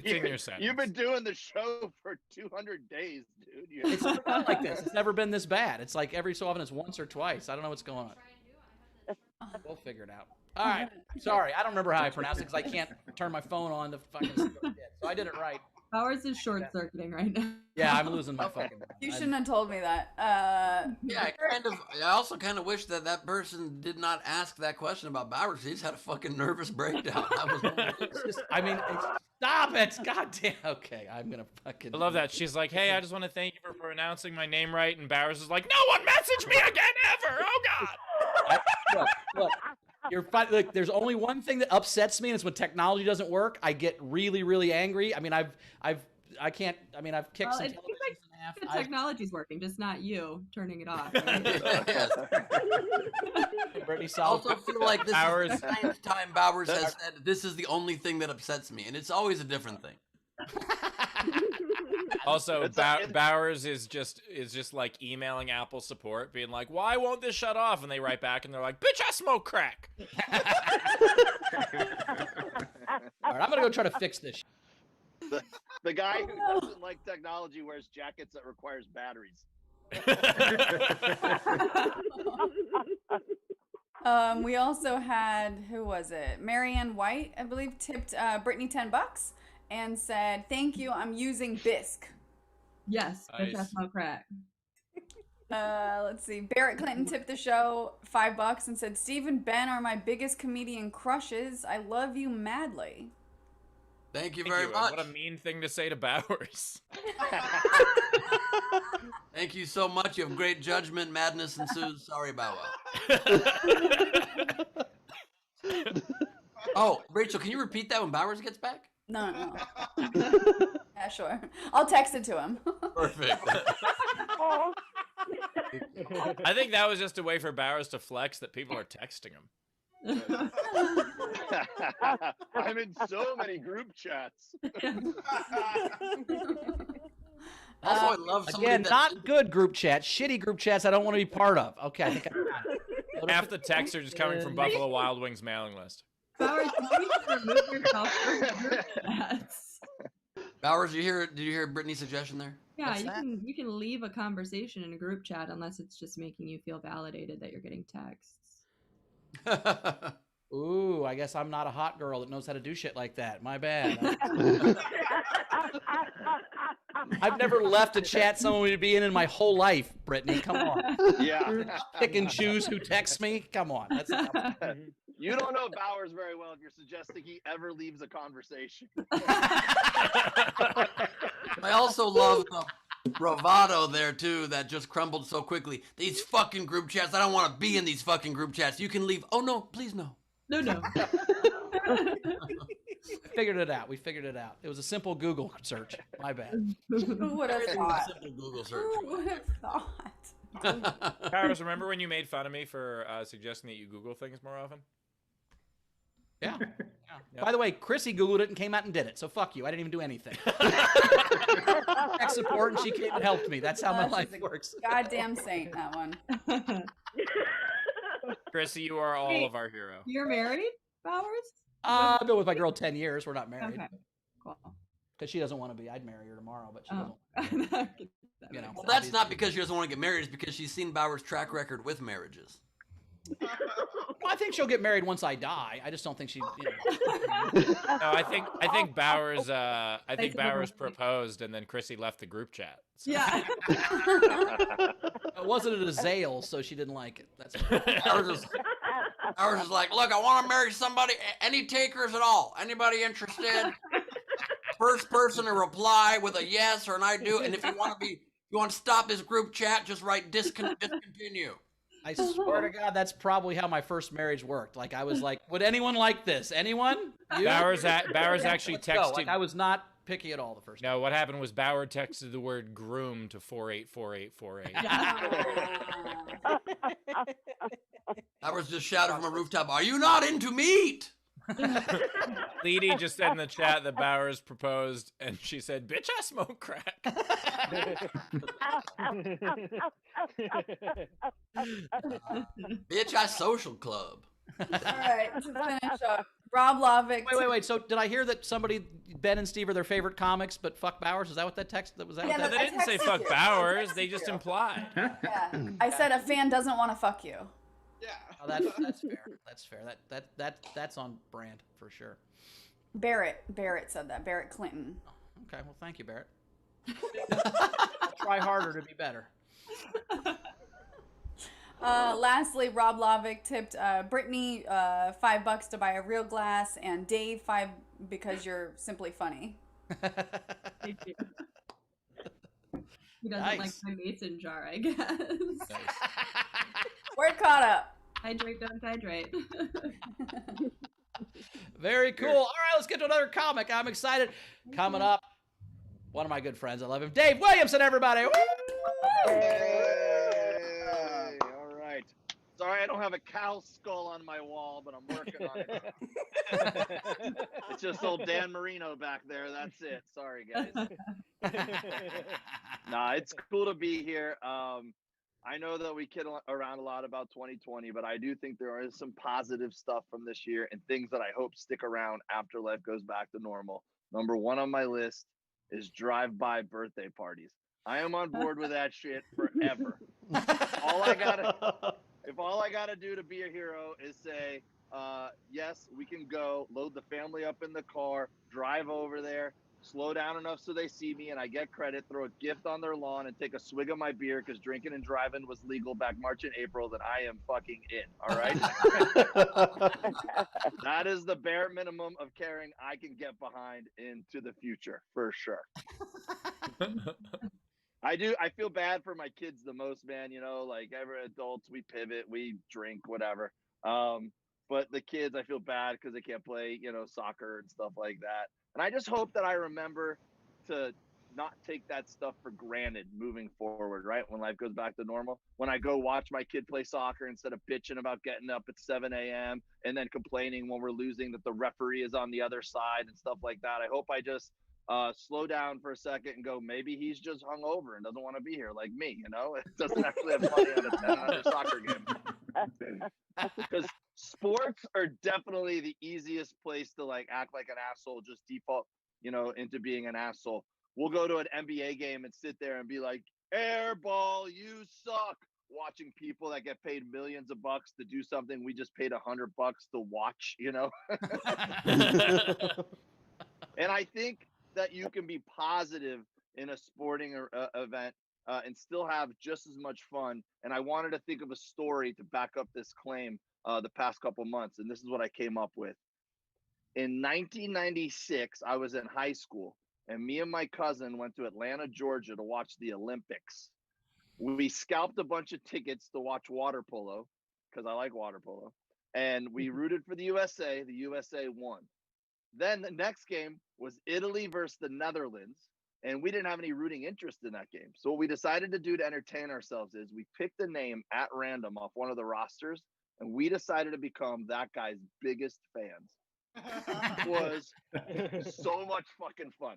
in your sentence. You've been doing the show for 200 days, dude. It's never been like this. It's never been this bad. It's like every so often it's once or twice. I don't know what's going on. We'll figure it out. All right. Sorry, I don't remember how I pronounced it because I can't turn my phone on to fucking see what I did. So I did it right. Bowers is short circuiting right now. Yeah, I'm losing my fucking mind. You shouldn't have told me that. Yeah, I also kind of wish that person did not ask that question about Bowers. He just had a fucking nervous breakdown. That was Stop it! God damn. Okay, I'm gonna fucking. I love that. She's like, hey, I just want to thank you for pronouncing my name right. And Bowers is like, no one message me again ever. Oh, God. Look, you're fine. Look, there's only one thing that upsets me, and it's when technology doesn't work. I get really, really angry. I mean, I've kicked Well, some it seems televisions in half. The technology's working, just not you turning it off. Yes. Brittany I also feel like this Bowers- is the 9th time Bowers has said this is the only thing that upsets me, and it's always a different thing. Also, Bowers is just like emailing Apple support, being like, "Why won't this shut off?" And they write back, and they're like, "Bitch, I smoke crack." All right, I'm gonna go try to fix this. The guy who doesn't like technology wears jackets that requires batteries. We also had, who was it? Marianne White, I believe, tipped Brittany $10 and said, "Thank you. I'm using Bisque." Yes, Nice. that's no crack. Let's see. Barrett Clinton tipped the show $5 and said, "Steve and Ben are my biggest comedian crushes. I love you madly." Thank you Thank very you, much. and what a mean thing to say to Bowers. Thank you so much. You have great judgment. Madness ensues. Sorry about Oh, Rachel, can you repeat that when Bowers gets back? No. Yeah, sure. I'll text it to him. Perfect. I think that was just a way for Bowers to flex that people are texting him. I'm in so many group chats. Also, I love somebody Again, that not good group chats, shitty group chats I don't want to be part of. Okay, I think I got it. Half the texts are just coming from Buffalo Wild Wings mailing list. Bowers, you need to remove yourself from group chats. Bowers, did you hear Brittany's suggestion there? Yeah, What's that? you can leave a conversation in a group chat unless it's just making you feel validated that you're getting texts. Ooh, I guess I'm not a hot girl that knows how to do shit like that. My bad. I've never left a chat someone would be in my whole life, Brittany. Come on. Yeah. Pick and choose who texts me. Come on. That's You don't know Bowers very well if you're suggesting he ever leaves a conversation. I also love the bravado there too that just crumbled so quickly. These fucking group chats. I don't want to be in these fucking group chats. You can leave. Oh no, please no. No. figured it out. We figured it out. It was a simple Google search. My bad. Who would have thought? Simple Google search. Who would have thought? Bowers, remember when you made fun of me for suggesting that you Google things more often? Yeah. Yeah. By the way, Chrissy Googled it and came out and did it. So fuck you. I didn't even do anything. Tech support and she came and helped me. That's how my She's life a works. Goddamn saint, that one. Chrissy, you are all of our hero. You're married, Bowers? I've been with my girl 10 years. We're not married. Okay, cool. Because she doesn't want to be. I'd marry her tomorrow, but she Oh. doesn't. You know. Well, that's not because she doesn't want to get married. It's because she's seen Bauer's track record with marriages. Well, I think she'll get married once I die. I just don't think she. You know. No, I think Bowers. I think Thanks, Bowers everyone. proposed, and then Chrissy left the group chat. So. Yeah. It wasn't a Zale, so she didn't like it. That's Bowers is like, look, I want to marry somebody. Any takers at all? Anybody interested? First person to reply with a yes or an I do. And if you want to stop this group chat, just write discontinue. I swear to God, that's probably how my first marriage worked. Like I was like, would anyone like this? Anyone? You? Bowers actually Let's go. texted. Like I was not picky at all the first time. No, what happened was Bauer texted the word groom to 484848. Bowers just shouted from a rooftop, "Are you not into meat?" Leedy just said in the chat that Bowers proposed, and she said, "Bitch, I smoke crack." Bitch, I social club. All right, to finish up, Rob Lovick. Wait. So did I hear that Ben and Steve are their favorite comics, but fuck Bowers? Is that what that text? Was that? Yeah, what that? They didn't say texted fuck you. Bowers. I They texted just you. implied. Yeah, I said a fan doesn't want to fuck you. Oh, that's fair. That's fair. That's on brand for sure. Barrett said that. Barrett Clinton. Okay, well, thank you, Barrett. I'll try harder to be better. Lastly, Rob Lovick tipped Brittany $5 to buy a real glass, and Dave $5 because you're simply funny. Thank you. He doesn't like Nice. my mason jar, I guess. Nice. We're caught up. Hydrate, don't hydrate. Very cool. All right, let's get to another comic. I'm excited. Coming up, one of my good friends. I love him. Dave Williamson, everybody. Woo! Hey, all right. Sorry, I don't have a cow skull on my wall, but I'm working on it. It's just old Dan Marino back there. That's it. Sorry, guys. Nah, it's cool to be here. I know that we kid around a lot about 2020, but I do think there is some positive stuff from this year and things that I hope stick around after life goes back to normal. Number one on my list is drive-by birthday parties. I am on board with that shit forever. If all I gotta do to be a hero is say, yes, we can go, load the family up in the car, drive over there, slow down enough so they see me and I get credit, throw a gift on their lawn and take a swig of my beer because drinking and driving was legal back March and April, then I am fucking in, all right? That is the bare minimum of caring I can get behind into the future, for sure. I feel bad for my kids the most, man. You know, like every adults, we pivot, we drink, whatever. But the kids, I feel bad because they can't play, you know, soccer and stuff like that. And I just hope that I remember to not take that stuff for granted moving forward, right? When life goes back to normal. When I go watch my kid play soccer instead of bitching about getting up at 7 a.m. and then complaining when we're losing that the referee is on the other side and stuff like that. I hope I just slow down for a second and go, maybe he's just hungover and doesn't want to be here like me, you know? It doesn't actually have money on a 10-under soccer game. Because sports are definitely the easiest place to like act like an asshole, just default, you know, into being an asshole. We'll go to an NBA game and sit there and be like, air ball, you suck. Watching people that get paid millions of bucks to do something we just paid $100 to watch, you know? And I think that you can be positive in a sporting event and still have just as much fun. And I wanted to think of a story to back up this claim the past couple months. And this is what I came up with. In 1996, I was in high school and me and my cousin went to Atlanta, Georgia to watch the Olympics. We scalped a bunch of tickets to watch water polo because I like water polo. And we rooted for the USA. The USA won. Then the next game was Italy versus the Netherlands. And we didn't have any rooting interest in that game. So what we decided to do to entertain ourselves is we picked a name at random off one of the rosters, and we decided to become that guy's biggest fans. It was so much fucking fun.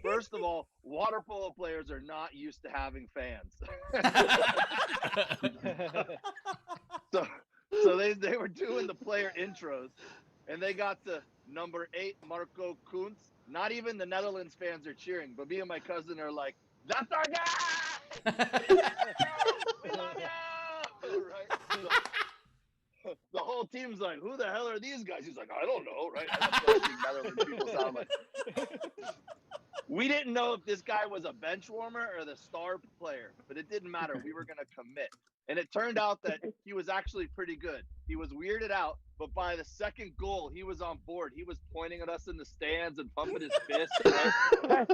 First of all, water polo players are not used to having fans. So they were doing the player intros, and they got to number 8, Marco Kuntz. Not even the Netherlands fans are cheering, but me and my cousin are like, that's our guy! We love you! Right? The whole team's like, who the hell are these guys? He's like, I don't know, right? That's what I think Netherlands people sound like. We didn't know if this guy was a bench warmer or the star player, but it didn't matter. We were going to commit. And it turned out that he was actually pretty good. He was weirded out, but by the second goal, he was on board. He was pointing at us in the stands and pumping his fist. Right?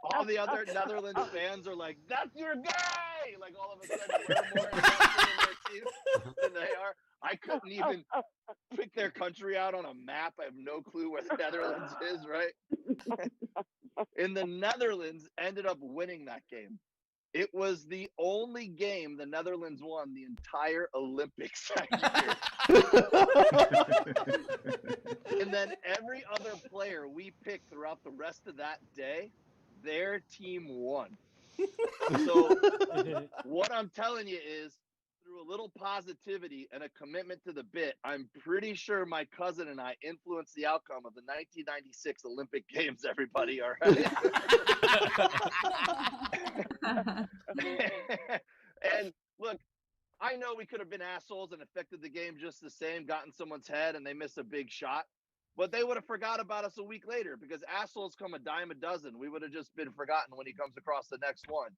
All the other Netherlands fans are like, that's your guy! Like all of a sudden, we're more invested in their team than they are. I couldn't even pick their country out on a map. I have no clue where the Netherlands is, right? And the Netherlands ended up winning that game. It was the only game the Netherlands won the entire Olympics that year. And then every other player we picked throughout the rest of that day, their team won. So what I'm telling you is, through a little positivity and a commitment to the bit, I'm pretty sure my cousin and I influenced the outcome of the 1996 Olympic Games, everybody, all right? And look, I know we could have been assholes and affected the game just the same, gotten someone's head and they missed a big shot. but they would have forgot about us a week later because assholes come a dime a dozen. We would have just been forgotten when he comes across the next one.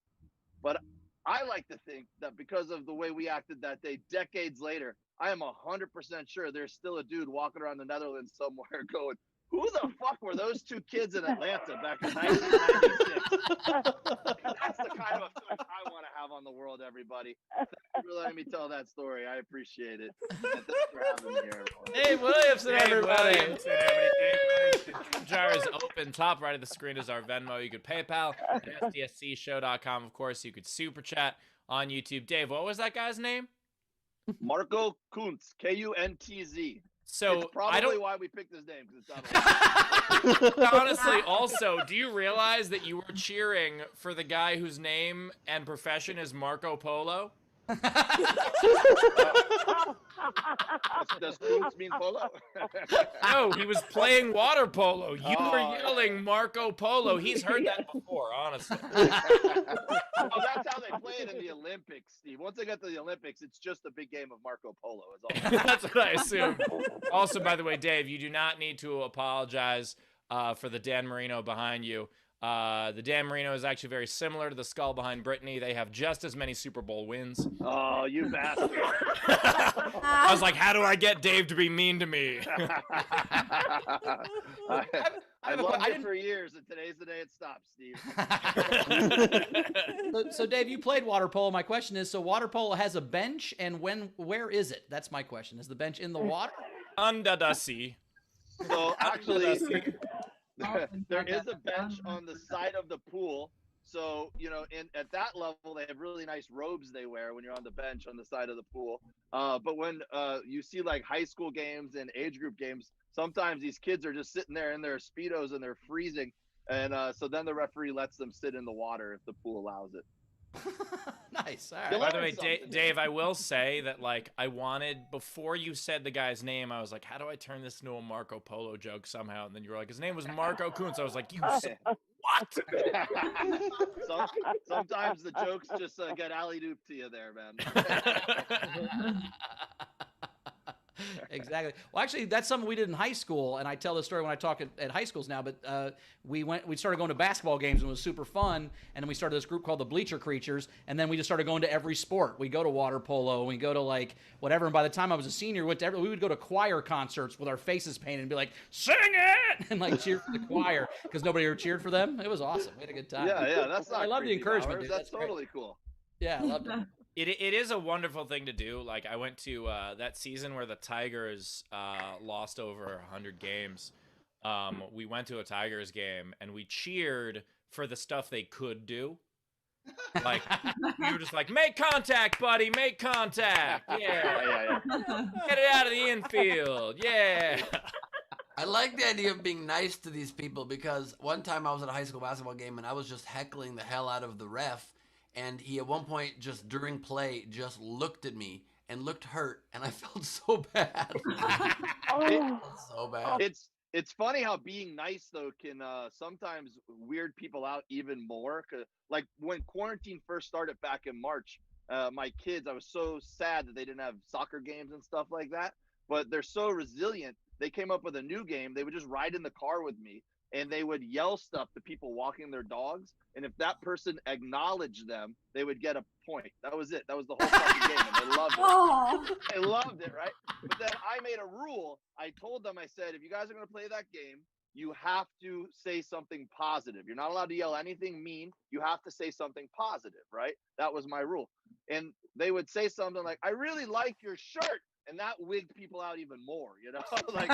But I like to think that because of the way we acted that day, decades later, I am 100% sure there's still a dude walking around the Netherlands somewhere going, who the fuck were those two kids in Atlanta back in 1996? That's the kind of effect I want to have on the world, everybody. Thank you for letting me tell that story. I appreciate it. And thanks for having me here, everyone. Dave Williamson, Dave everybody. Williamson, everybody. Dave Williamson. Tip jar is open. Top right of the screen is our Venmo. You could PayPal at sdscshow.com. Of course, you could super chat on YouTube. Dave, what was that guy's name? Marco Kuntz, Kuntz. So It's probably why we picked his name, because it's not honestly, also, do you realize that you were cheering for the guy whose name and profession is Marco Polo? Does Kuntz mean polo? No, he was playing water polo. You were yelling Marco Polo. He's heard that before, honestly. Well, that's how they play it in the Olympics, Steve. Once they get to the Olympics, it's just a big game of Marco Polo. Is all. That's what I assume. Also, by the way, Dave, you do not need to apologize for the Dan Marino behind you. The Dan Marino is actually very similar to the skull behind Brittany. They have just as many Super Bowl wins. Oh, you bastard. I was like, how do I get Dave to be mean to me? I've loved it for years, and today's the day it stops, Steve. So, Dave, you played water polo. My question is, so water polo has a bench, and where is it? That's my question. Is the bench in the water? Under the sea. So, actually, there is a bench on the side of the pool. So, at that level, they have really nice robes they wear when you're on the bench on the side of the pool. But when you see like high school games and age group games, sometimes these kids are just sitting there in their Speedos and they're freezing. And so then the referee lets them sit in the water if the pool allows it. Nice. All right. By the way, Dave, I will say that, like, I wanted, before you said the guy's name, I was like, how do I turn this into a Marco Polo joke somehow? And then you were like, his name was Marco Kuntz. I was like, you said what? Sometimes the jokes just get alley-oop to you there, man. Exactly. Well, actually, that's something we did in high school, and I tell this story when I talk at high schools now. But we started going to basketball games, and it was super fun. And then we started this group called the Bleacher Creatures, and then we just started going to every sport. We go to water polo, and we go to like whatever. And by the time I was a senior, we would go to choir concerts with our faces painted and be like, "Sing it!" and like cheer for the choir because nobody ever cheered for them. It was awesome. We had a good time. Yeah, that's not. I love the encouragement, dude. That's great. totally cool. Yeah, I loved it. It is a wonderful thing to do. Like, I went to that season where the Tigers lost over 100 games. We went to a Tigers game, and we cheered for the stuff they could do. Like, we were just like, make contact, buddy, make contact. Yeah. Get it out of the infield. Yeah. I like the idea of being nice to these people because one time I was at a high school basketball game, and I was just heckling the hell out of the ref. And he, at one point, just during play, just looked at me and looked hurt, and I felt so bad. So bad. It's funny how being nice, though, can sometimes weird people out even more. 'Cause, like, when quarantine first started back in March, my kids, I was so sad that they didn't have soccer games and stuff like that. But they're so resilient. They came up with a new game. They would just ride in the car with me, and they would yell stuff to people walking their dogs. And if that person acknowledged them, they would get a point. That was it. That was the whole fucking game. And they loved it. Oh. They loved it, right? But then I made a rule. I told them, I said, if you guys are going to play that game, you have to say something positive. You're not allowed to yell anything mean. You have to say something positive, right? That was my rule. And they would say something like, I really like your shirt. And that wigged people out even more, Like,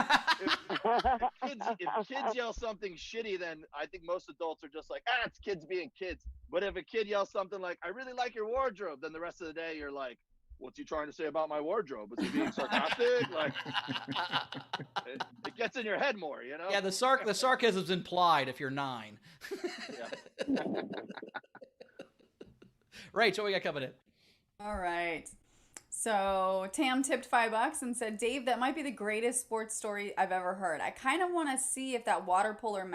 if kids yell something shitty, then I think most adults are just like, it's kids being kids. But if a kid yells something like, I really like your wardrobe, then the rest of the day you're like, what's he trying to say about my wardrobe? Is he being sarcastic? Like, it gets in your head more, Yeah, the sarcasm's implied if you're 9. Yeah. Rach, what we got coming in? All right. So Tam tipped $5 and said, Dave, that might be the greatest sports story I've ever heard. I kind of want to see if that water polo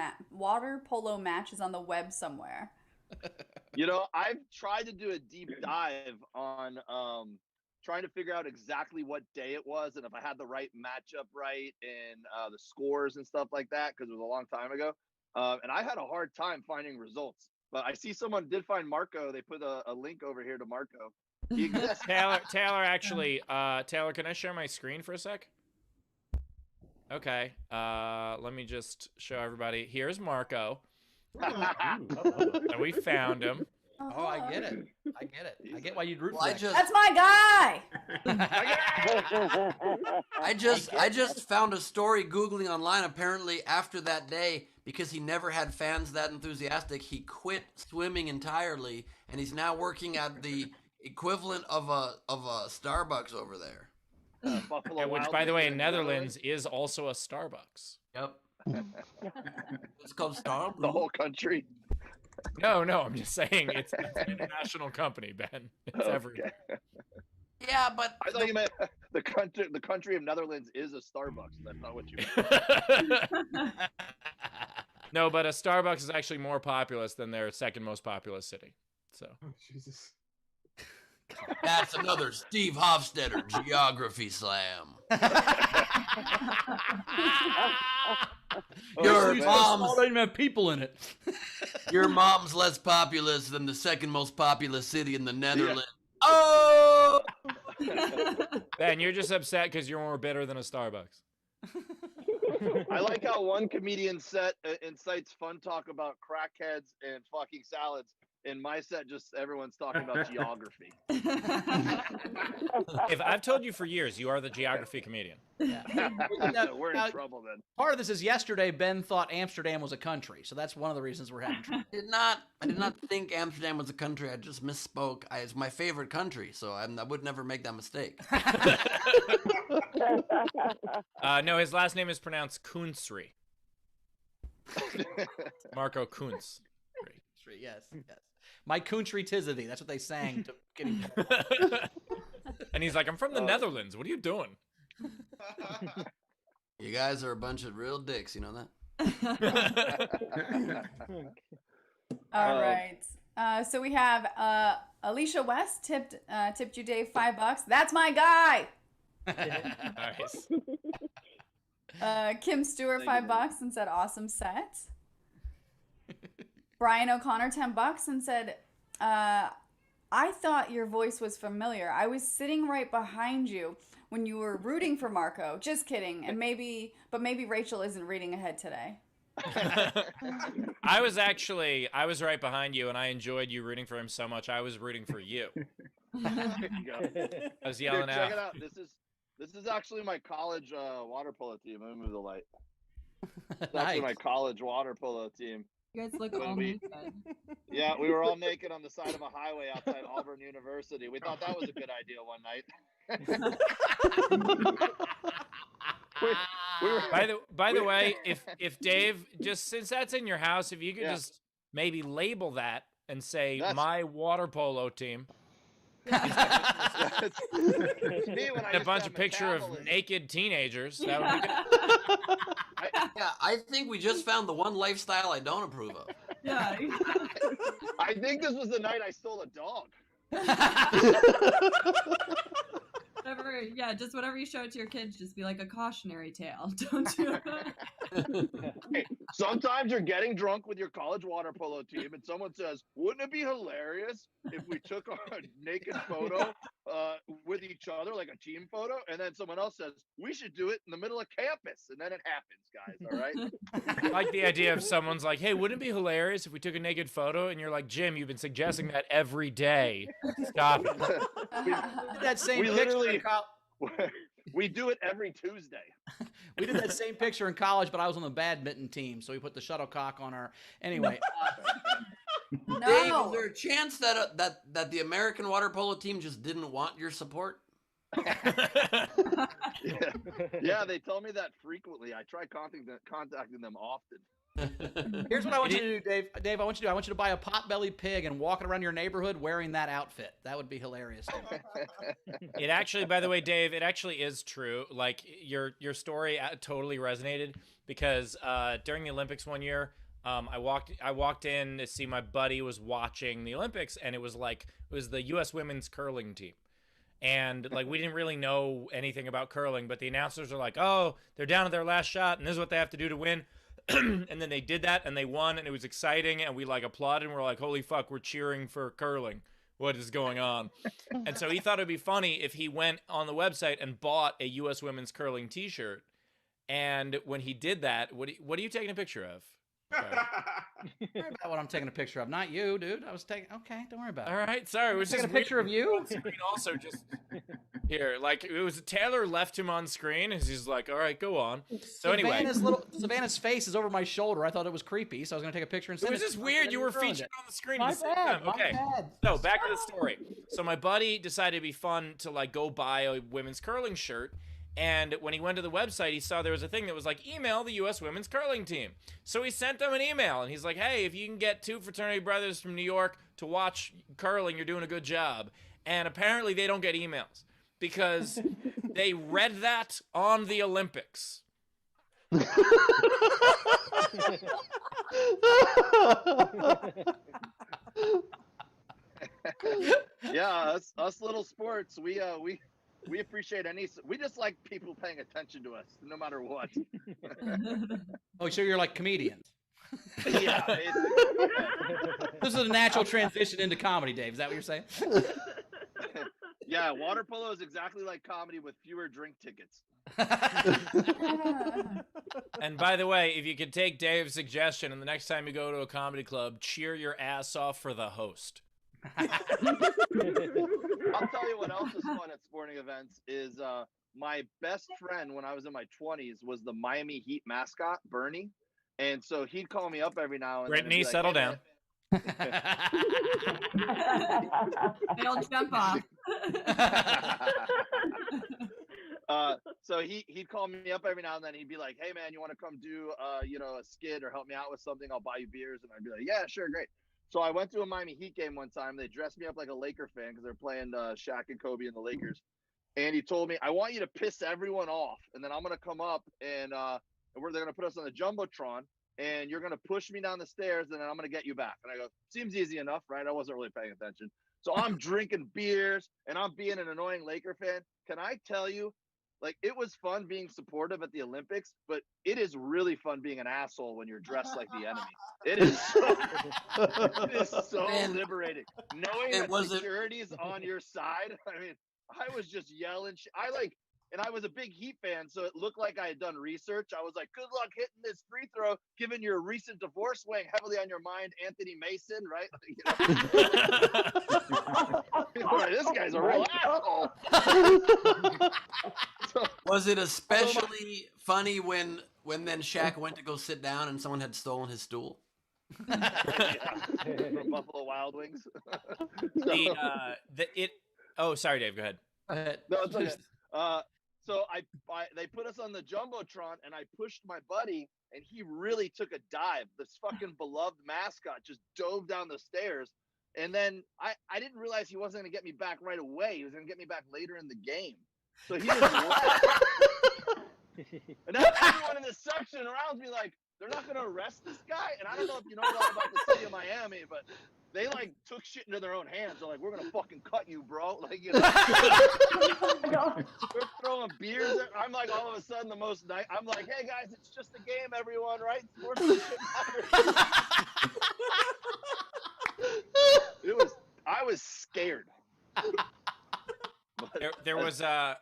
match is on the web somewhere. I've tried to do a deep dive on trying to figure out exactly what day it was and if I had the right matchup right and the scores and stuff like that, because it was a long time ago. And I had a hard time finding results. But I see someone did find Marco. They put a link over here to Marco. He exists. Taylor, actually, Taylor, can I share my screen for a sec? Okay. Let me just show everybody. Here's Marco. And we found him. Oh, I get it. I get it. I get why you'd root Well, for I that. just, That's my guy. I just found a story Googling online. Apparently, after that day, because he never had fans that enthusiastic, he quit swimming entirely, and he's now working at the equivalent of a Starbucks over there. Buffalo And which, Wild by the way, Wings in Netherlands is also a Starbucks. Yep. It's called Starbucks. The whole country. No, I'm just saying it's an international company, Ben. It's everywhere. Yeah, but I thought you meant the country of Netherlands is a Starbucks. That's not what you meant. No, but a Starbucks is actually more populous than their second most populous city. So. Oh, Jesus. that's another Steve Hofstetter geography slam. Your It's mom's small, don't even have people in it. your mom's less populous than the second most populous city in the Netherlands. Oh! Ben, you're just upset because you're more bitter than a Starbucks. I like how one comedian set incites fun talk about crackheads and fucking salads. In my set, just everyone's talking about geography. If I've told you for years, you are the geography comedian. Yeah. We're Now, in trouble then. part of this is yesterday Ben thought Amsterdam was a country, so that's one of the reasons we're having trouble. I did not think Amsterdam was a country. I just misspoke. It's my favorite country, so I would never make that mistake. No, his last name is pronounced Kunsri. Marco Kuns. Yes, yes. My country tis of thee. That's what they sang to get him. And he's like, I'm from the Netherlands. What are you doing? You guys are a bunch of real dicks, you know that? All right. So we have Alicia West tipped you Dave $5. That's my guy. Nice. Kim Stewart $5 and said awesome set. Brian O'Connor $10 and said, I thought your voice was familiar. I was sitting right behind you when you were rooting for Marco. Just kidding. And maybe Rachel isn't reading ahead today. I was right behind you, and I enjoyed you rooting for him so much. I was rooting for you. There you go. I was yelling Dude, check it out. out. This is actually my college water polo team. Let me move the light. It's actually my college water polo team. You guys look When all we- naked. Yeah, we were all naked on the side of a highway outside Auburn University. We thought that was a good idea one night. we were, By the way, if Dave, just since that's in your house, if you could just maybe label that and say my water polo team. It's me when I A used bunch to of have picture of metabolism. naked teenagers. That would be good. Yeah, I think we just found the one lifestyle I don't approve of. Yeah. I think this was the night I stole a dog. Just whatever you show it to your kids, just be like a cautionary tale. Don't do it. Hey, sometimes you're getting drunk with your college water polo team, and someone says, "Wouldn't it be hilarious if we took our naked photo with each other, like a team photo?" And then someone else says, "We should do it in the middle of campus," and then it happens, guys. All right. I like the idea of someone's like, "Hey, wouldn't it be hilarious if we took a naked photo?" And you're like, "Jim, you've been suggesting that every day. Stop it." We did that same We picture literally- in college. We do it every Tuesday. We did that same picture in college, but I was on the badminton team, so we put the shuttlecock on our. Anyway, Dave, No. is there a chance that that the American water polo team just didn't want your support? Yeah, they tell me that frequently. I try contacting them often. here's what I want you to do, Dave. Dave, I want you to buy a potbelly pig and walk around your neighborhood wearing that outfit. That would be hilarious. It actually, by the way, Dave, it actually is true. Like your story totally resonated because during the Olympics one year, I walked in to see my buddy was watching the Olympics, and it was the U.S. women's curling team, And like we didn't really know anything about curling, but the announcers are like, "Oh, they're down to their last shot, and this is what they have to do to win." And then they did that, and they won, and it was exciting, and we like applauded, and we're like, "Holy fuck, we're cheering for curling! What is going on?" And so he thought it'd be funny if he went on the website and bought a U.S. women's curling T-shirt. And when he did that, what are you taking a picture of? Don't worry about what I'm taking a picture of. Not you, dude. I was taking. Okay, don't worry about it. All right, sorry. It was Taking just a picture of you. on screen also just here. Like it was Taylor left him on screen, and he's like, "All right, go on." So anyway, Savannah's face is over my shoulder. I thought it was creepy, so I was gonna take a picture and it send was just weird. You were featured on the screen at My the same bad. time. My Okay. bad. So back to the story. So my buddy decided it'd be fun to like go buy a women's curling shirt. And when he went to the website, he saw there was a thing that was like, email the U.S. women's curling team. So he sent them an email, and he's like, hey, if you can get 2 fraternity brothers from New York to watch curling, you're doing a good job. And apparently they don't get emails because they read that on the Olympics. Yeah, us little sports, we appreciate we just like people paying attention to us no matter what. Oh, so you're like comedians. Yeah, basically. This is a natural transition into comedy, Dave. Is that what you're saying? Yeah, water polo is exactly like comedy with fewer drink tickets. And by the way, if you could take Dave's suggestion and the next time you go to a comedy club, cheer your ass off for the host. I'll tell you what else is fun at sporting events is my best friend when I was in my 20s was the Miami Heat mascot, Bernie. And so he'd call me up every now and then. Brittany, Like, settle hey, down. They'll jump off. So he'd call me up every now and then. He'd be like, hey, man, you want to come do, a skit or help me out with something? I'll buy you beers. And I'd be like, yeah, sure, great. So I went to a Miami Heat game one time. They dressed me up like a Laker fan because they're playing Shaq and Kobe and the Lakers. And he told me, I want you to piss everyone off. And then I'm going to come up and they're going to put us on the Jumbotron. And you're going to push me down the stairs and then I'm going to get you back. And I go, seems easy enough, right? I wasn't really paying attention. So I'm drinking beers and I'm being an annoying Laker fan. Can I tell you, like, it was fun being supportive at the Olympics, but it is really fun being an asshole when you're dressed like the enemy. It is so liberating. Knowing that security's on your side. I mean, I was just yelling. And I was a big Heat fan, so it looked like I had done research. I was like, good luck hitting this free throw, given your recent divorce weighing heavily on your mind, Anthony Mason, right? This guy's a real asshole. Was it especially funny when then Shaq went to go sit down and someone had stolen his stool? From Buffalo Wild Wings. Oh, sorry, Dave. Go ahead. No, it's okay. So they put us on the Jumbotron, and I pushed my buddy, and he really took a dive. This fucking beloved mascot just dove down the stairs, and then I didn't realize he wasn't going to get me back right away. He was going to get me back later in the game. So he just left. And now everyone in this section around me like, they're not going to arrest this guy? And I don't know if you know a lot about the city of Miami, but they like took shit into their own hands. They're like, we're gonna fucking cut you, bro. Like, you know, we're throwing beers. I'm like, all of a sudden, I'm like, hey guys, it's just a game, everyone, right? Sports shit matters. I was scared. There was a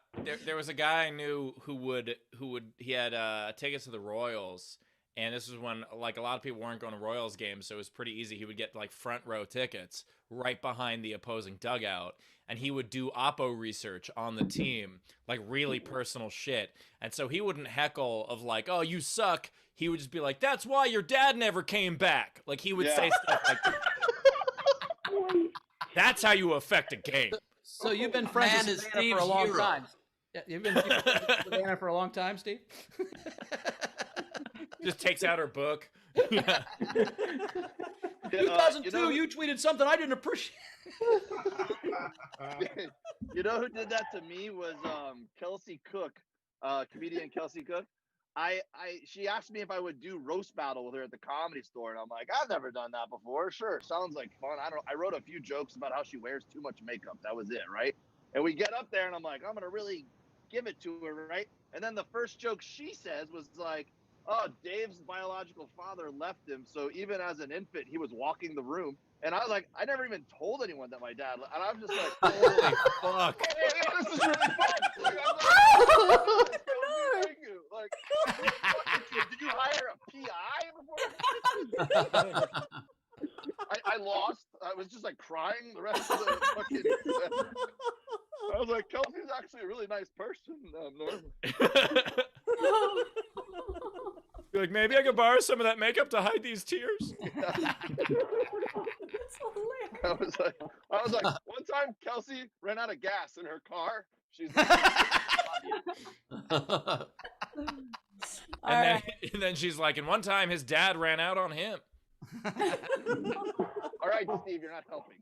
guy I knew who had tickets to the Royals. And this was when, like, a lot of people weren't going to Royals games, so it was pretty easy. He would get, like, front row tickets right behind the opposing dugout, and he would do oppo research on the team, like, really personal shit. And so he wouldn't heckle of, like, oh, you suck. He would just be like, that's why your dad never came back. Like, he would say stuff like that. That's how you affect a game. So you've been friends with Savannah for a long time. Yeah, you've been friends with Savannah for a long time, Steve? Just takes out her book. 2002, you tweeted something I didn't appreciate. You know who did that to me was Kelsey Cook, comedian Kelsey Cook. She asked me if I would do roast battle with her at the Comedy Store, and I'm like, I've never done that before. Sure, sounds like fun. I wrote a few jokes about how she wears too much makeup. That was it, right? And we get up there, and I'm like, I'm gonna really give it to her, right? And then the first joke she says was like, "Oh, Dave's biological father left him, so even as an infant, he was walking the room." And I was like, I never even told anyone that my dad. And I'm just like, Holy fuck! this is really fun. Like, I'm like, thank you. Like, did you hire a PI before? I lost. I was just like crying the rest of the fucking. I was like, Kelsey's actually a really nice person, Norm. You're like, maybe I could borrow some of that makeup to hide these tears. I was like, one time Kelsey ran out of gas in her car. She's like, And then she's like, and one time his dad ran out on him. all right, Steve, you're not helping.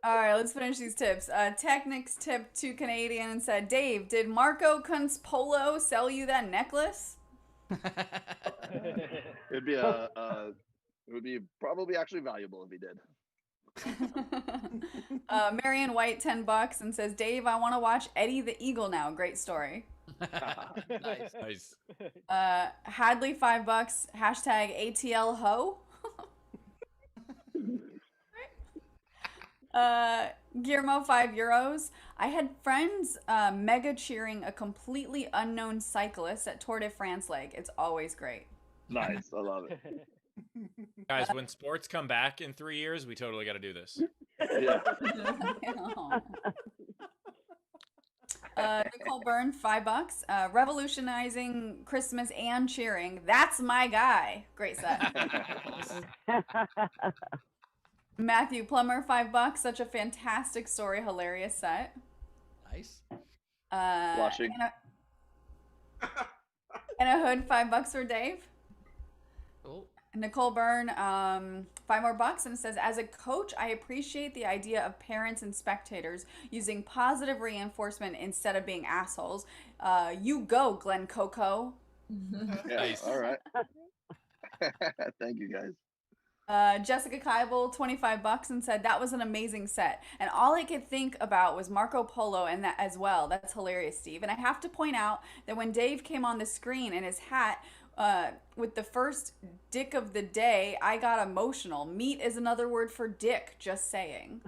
All right, let's finish these tips. Technics tip to Canadian and said, Dave, did Marco Kunz Polo sell you that necklace? It would be probably actually valuable if he did. Marion White, $10, and says, Dave, I want to watch Eddie the Eagle now. Great story. Nice. Hadley, $5, hashtag ATL ho. Guillermo, €5. I had friends mega cheering a completely unknown cyclist at Tour de France leg. It's always great. Nice, I love it. Guys, when sports come back in 3 years, we totally got to do this. Yeah. Nicole Byrne, $5. Revolutionizing Christmas and cheering. That's my guy. Great set. Matthew Plummer, $5. Such a fantastic story, hilarious set. Nice. Blushing. And a hood, $5 for Dave. Cool. Nicole Byrne, $5 more, and it says, as a coach, I appreciate the idea of parents and spectators using positive reinforcement instead of being assholes. You go, Glenn Coco. Yeah, Nice. all right. Thank you, guys. Jessica Keibel, $25, and said that was an amazing set. And all I could think about was Marco Polo and that as well. That's hilarious, Steve. And I have to point out that when Dave came on the screen in his hat with the first dick of the day, I got emotional. Meat is another word for dick, just saying.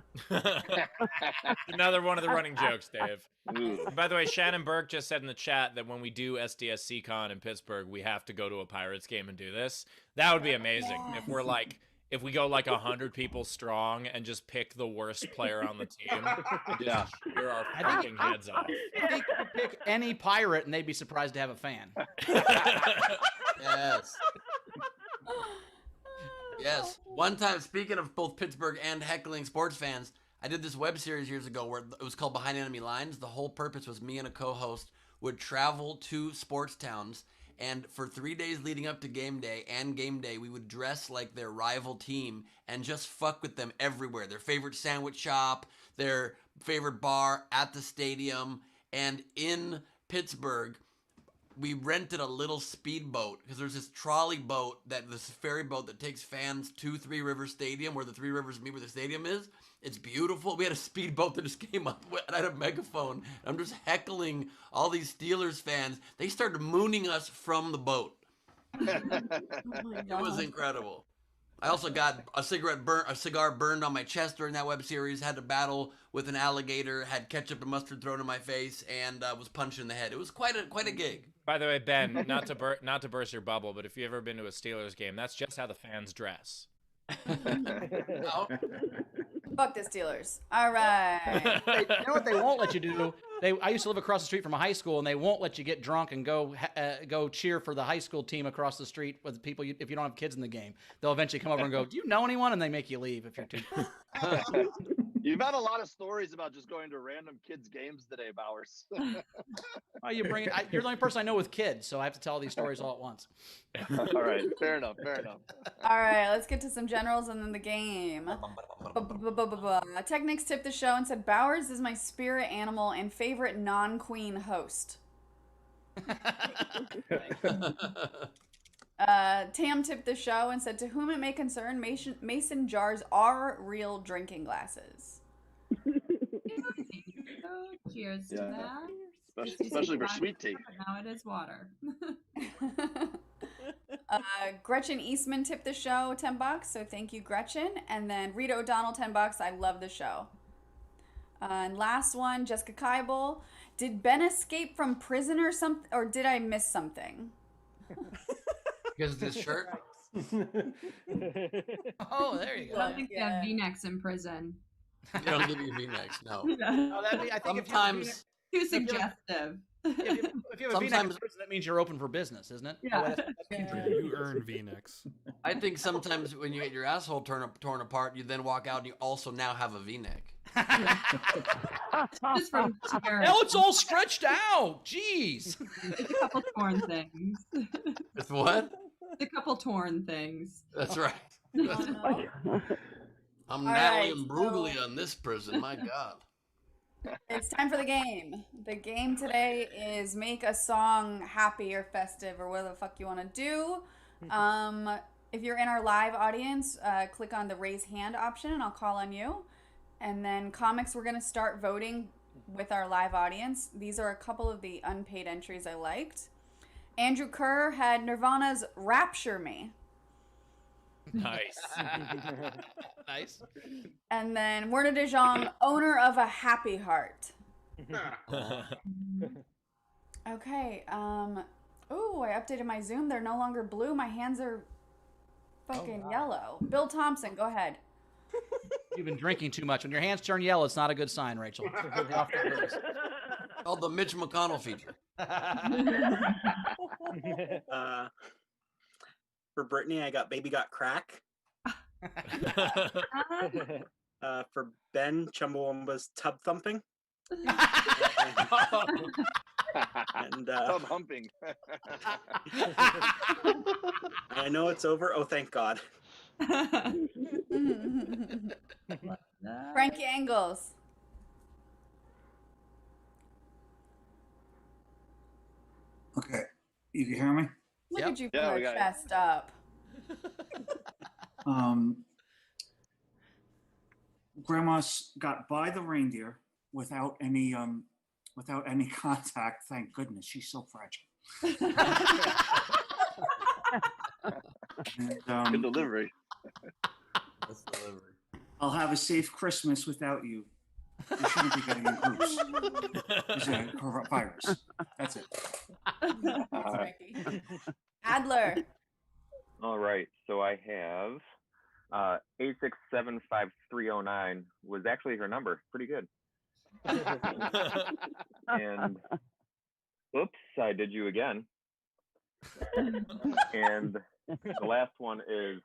Another one of the running jokes, Dave. Ooh. By the way, Shannon Burke just said in the chat that when we do SDSC Con in Pittsburgh, we have to go to a Pirates game and do this. That would be amazing. Yes. If we go like 100 people strong and just pick the worst player on the team and Yeah. just cheer our fucking heads off. I think you could pick any pirate and they'd be surprised to have a fan. Yes. Yes. One time, speaking of both Pittsburgh and heckling sports fans, I did this web series years ago where it was called Behind Enemy Lines. The whole purpose was me and a co-host would travel to sports towns, and for 3 days leading up to game day and game day, we would dress like their rival team and just fuck with them everywhere. Their favorite sandwich shop, their favorite bar, at the stadium. And in Pittsburgh, we rented a little speedboat because there's this trolley boat, this ferry boat that takes fans to Three Rivers Stadium, where the Three Rivers meet where the stadium is. It's beautiful. We had a speedboat that just came up, and I had a megaphone. I'm just heckling all these Steelers fans. They started mooning us from the boat. It was incredible. I also got a cigar burned on my chest during that web series. Had to battle with an alligator. Had ketchup and mustard thrown in my face, and was punched in the head. It was quite a gig. By the way, Ben, not to burst your bubble, but if you've ever been to a Steelers game, that's just how the fans dress. Oh. Fuck the Steelers. All right. You know what they won't let you do? I used to live across the street from a high school, and they won't let you get drunk and go cheer for the high school team across the street with people if you don't have kids in the game. They'll eventually come over and go, "Do you know anyone?" And they make you leave if you're too. You've had a lot of stories about just going to random kids' games today, Bowers. Oh, you bring it. You're the only person I know with kids, so I have to tell these stories all at once. All right, fair enough. All right, let's get to some generals and then the game. Technics tipped the show and said, Bowers is my spirit animal and favorite non-queen host. Tam tipped the show and said, "To whom it may concern, mason jars are real drinking glasses." Cheers to Yeah. that. Especially for sweet tea. But now it is water. Gretchen Eastman tipped the show $10, so thank you, Gretchen. And then Rita O'Donnell $10. I love the show. And last one, Jessica Keibel. Did Ben escape from prison or something, or did I miss something? Because of this shirt. Oh, there you I go. don't think they have V-necks in prison. They don't give you V-necks, no. Oh, I think Sometimes, Too suggestive. if you have a V-neck in Sometimes- prison, that means you're open for business, isn't it? Yeah. You earn V-necks. I think sometimes when you get your asshole torn apart, you then walk out and you also now have a V-neck. Just from tears. Now it's all stretched out. Jeez. It's a couple torn things. With what? A couple torn things. That's right. Oh, no. I'm All Natalie right, and Bruglia on this prison. My God. It's time for the game. The game today is make a song happy or festive or whatever the fuck you want to do. If you're in our live audience, click on the raise hand option and I'll call on you. And then comics, we're going to start voting with our live audience. These are a couple of the unpaid entries I liked. Andrew Kerr had Nirvana's Rapture Me. Nice. Nice. And then Werner de Jong, owner of a happy heart. Okay. Ooh, I updated my Zoom. They're no longer blue. My hands are fucking yellow. Bill Thompson, go ahead. You've been drinking too much. When your hands turn yellow, it's not a good sign, Rachel. You're off to the races. Called the Mitch McConnell feature. For Brittany, I got Baby Got Crack. For Ben, Chumbawamba's Tub Thumping. And Tub humping. I know it's over. Oh, thank God. Frankie Angles. Okay, you can hear me? Look Yep. at you Yeah, put we your got it. chest up. Grandma's got by the reindeer without any contact. Thank goodness, she's so fragile. And, Good delivery. That's delivery. I'll have a safe Christmas without you. You shouldn't be getting in groups. It's a virus. That's it. Frankie. Adler. All right, so I have 8675309 was actually her number. Pretty good. And oops, I did you again. And the last one is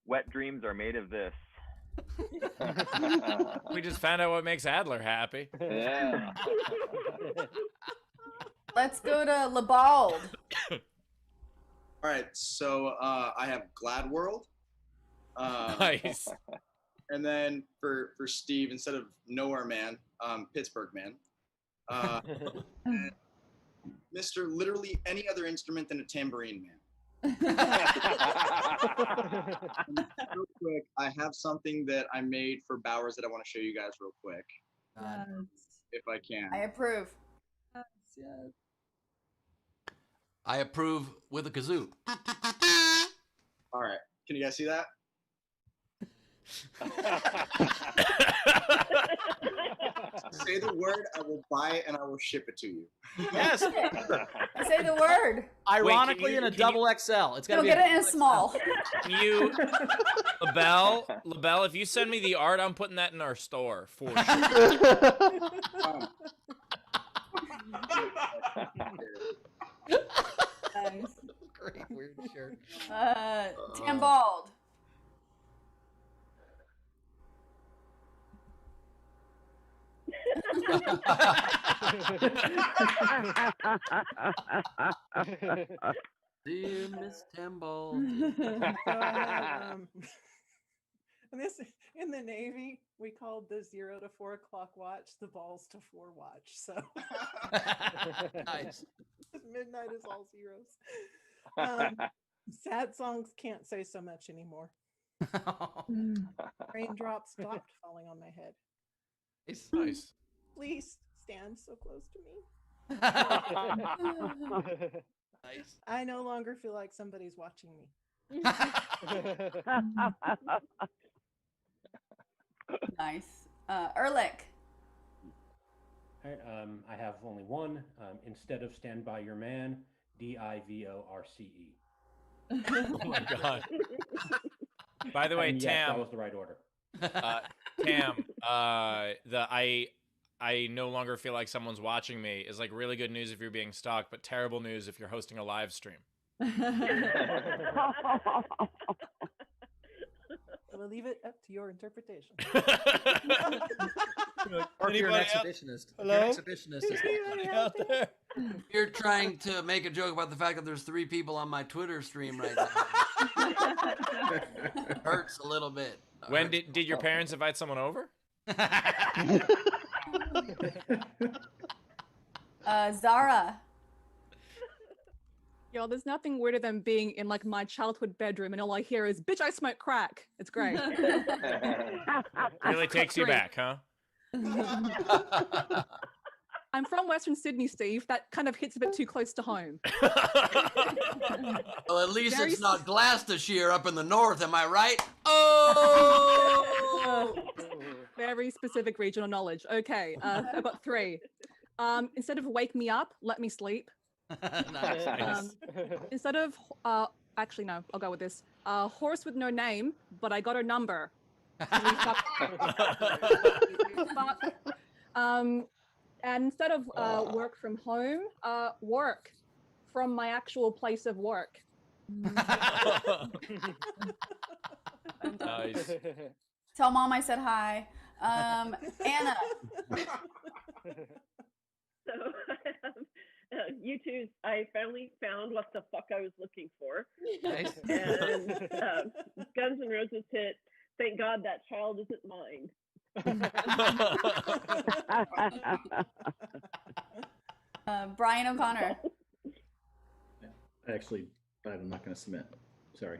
wet dreams are made of this. We just found out what makes Adler happy. Yeah. Let's go to Labald. All right, so I have Glad World. Nice. And then for Steve, instead of Nowhere Man, Pittsburgh Man. And Mr. Literally any other instrument than a tambourine man. Real quick, I have something that I made for Bowers that I want to show you guys real quick, if I can. I approve. I approve with a kazoo. All right, can you guys see that? Say the word, I will buy it and I will ship it to you. Yes. Say the word. Ironically, you- in a can you- double XL. It's got to Go be get it in a small. You, LaBelle, if you send me the art, I'm putting that in our store for sure. Nice. Great weird shirt. Tam Bald. Dear Miss Temple. And this in the Navy, we called the 0 to 4 o'clock watch the balls to 4 watch. So Nice. midnight is all zeros. Sad songs can't say so much anymore. Raindrops stopped falling on my head. It's Nice. Please stand so close to me. Nice. I no longer feel like somebody's watching me. Nice. Ehrlich. All right, I have only one. Instead of Stand By Your Man, DIVORCE. Oh my God. By the way, And yes, Tam. that was the right order. Tam, I no longer feel like someone's watching me is like really good news if you're being stalked, but terrible news if you're hosting a live stream. We'll leave it up to your interpretation. Or if you're an Anybody out- exhibitionist. If Hello? you're an exhibitionist. it's Anybody out there? You're trying to make a joke about the fact that there's 3 people on my Twitter stream right now. Hurts a little bit. When did your parents invite someone over? Zara. Yo, there's nothing weirder than being in like my childhood bedroom and all I hear is, bitch, I smoke crack. It's great. Really takes you back, huh? I'm from Western Sydney, Steve. That kind of hits a bit too close to home. Well, at least Very it's not Gloucestershire up in the north, am I right? Oh! Very specific regional knowledge. Okay, I've got 3. Instead of wake me up, let me sleep. Nice. Instead of, actually no, I'll go with this. Horse with no name, but I got her number. Fuck. And instead of work from home, work from my actual place of work. Nice. Tell mom I said hi. Anna. So, YouTube's, I finally found what the fuck I was looking for. Nice. And Guns N' Roses hit, Thank God That Child Isn't Mine. Brian O'Connor. Actually, I'm not going to submit. Sorry.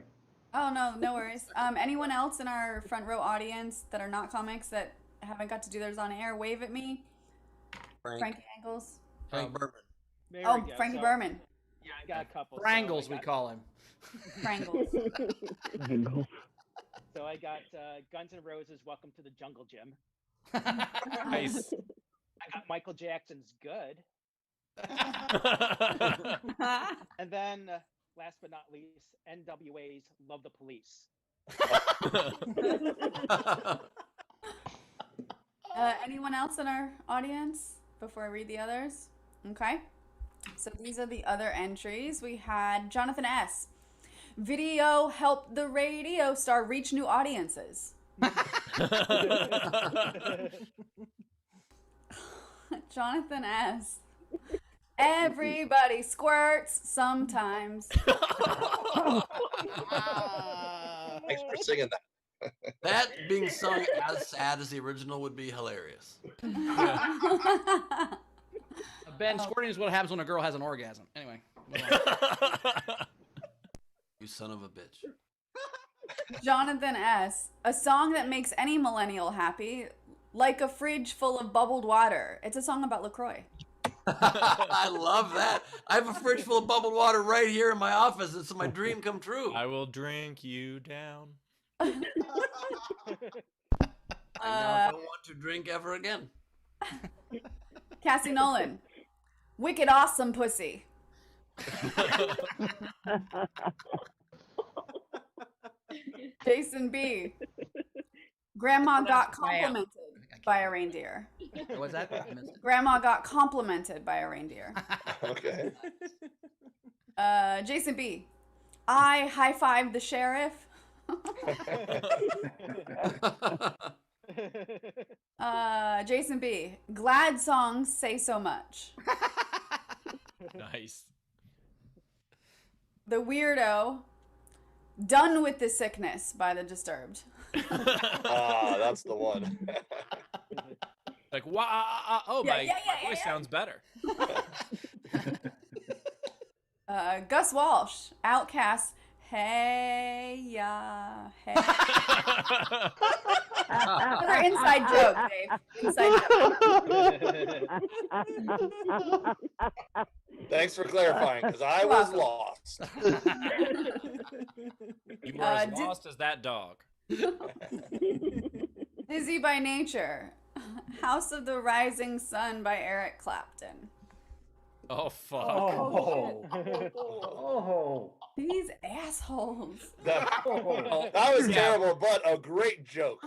Oh, no worries. Anyone else in our front row audience that are not comics that haven't got to do theirs on air, wave at me. Frankie Angles. Frank Berman. There Oh, we go. Frankie So- Berman. Yeah, I got a couple. Frangles, we call him. Frangles. So I got Guns N' Roses, Welcome to the Jungle Gym. Nice. I got Michael Jackson's Good. And then, last but not least, NWA's Love the Police. Anyone else in our audience before I read the others? Okay. So these are the other entries. We had Jonathan S. Video helped the radio star reach new audiences. Jonathan S. Everybody squirts sometimes. Thanks for singing that. That being sung as sad as the original would be hilarious. Ben, squirting is what happens when a girl has an orgasm. Anyway. You son of a bitch. Jonathan S. A song that makes any millennial happy, like a fridge full of bubbled water. It's a song about LaCroix. I love that. I have a fridge full of bubbled water right here in my office. It's my dream come true. I will drink you down. I now don't want to drink ever again. Cassie Nolan. Wicked awesome pussy. Jason B. Grandma got complimented by a reindeer. What's that? I missed it. Grandma got complimented by a reindeer. Okay. Jason B. I high-fived the sheriff. Jason B. Glad songs say so much. Nice. The Weirdo. Done with the Sickness by the Disturbed. Ah, that's the one. Like, oh, Yeah, my yeah, voice sounds better. Gus Walsh. Outcast. Hey, yeah, hey. Another inside joke, Dave. Inside joke. Thanks for clarifying, because I was lost. You were as lost as that dog. Dizzy by Nature. House of the Rising Sun by Eric Clapton. Oh, fuck. Oh. These assholes. That was terrible, but a great joke.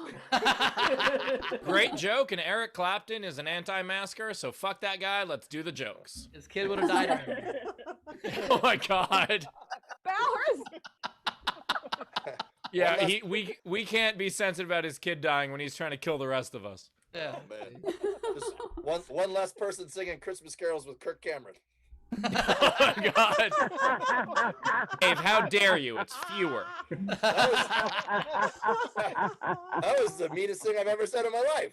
Great joke, and Eric Clapton is an anti-masker, so fuck that guy. Let's do the jokes. His kid would have died. Oh my god. Bowers. Yeah, we can't be sensitive about his kid dying when he's trying to kill the rest of us. Yeah. Oh, man. Just one less person singing Christmas carols with Kirk Cameron. Oh my god. Dave, how dare you? It's fewer. That was the meanest thing I've ever said in my life.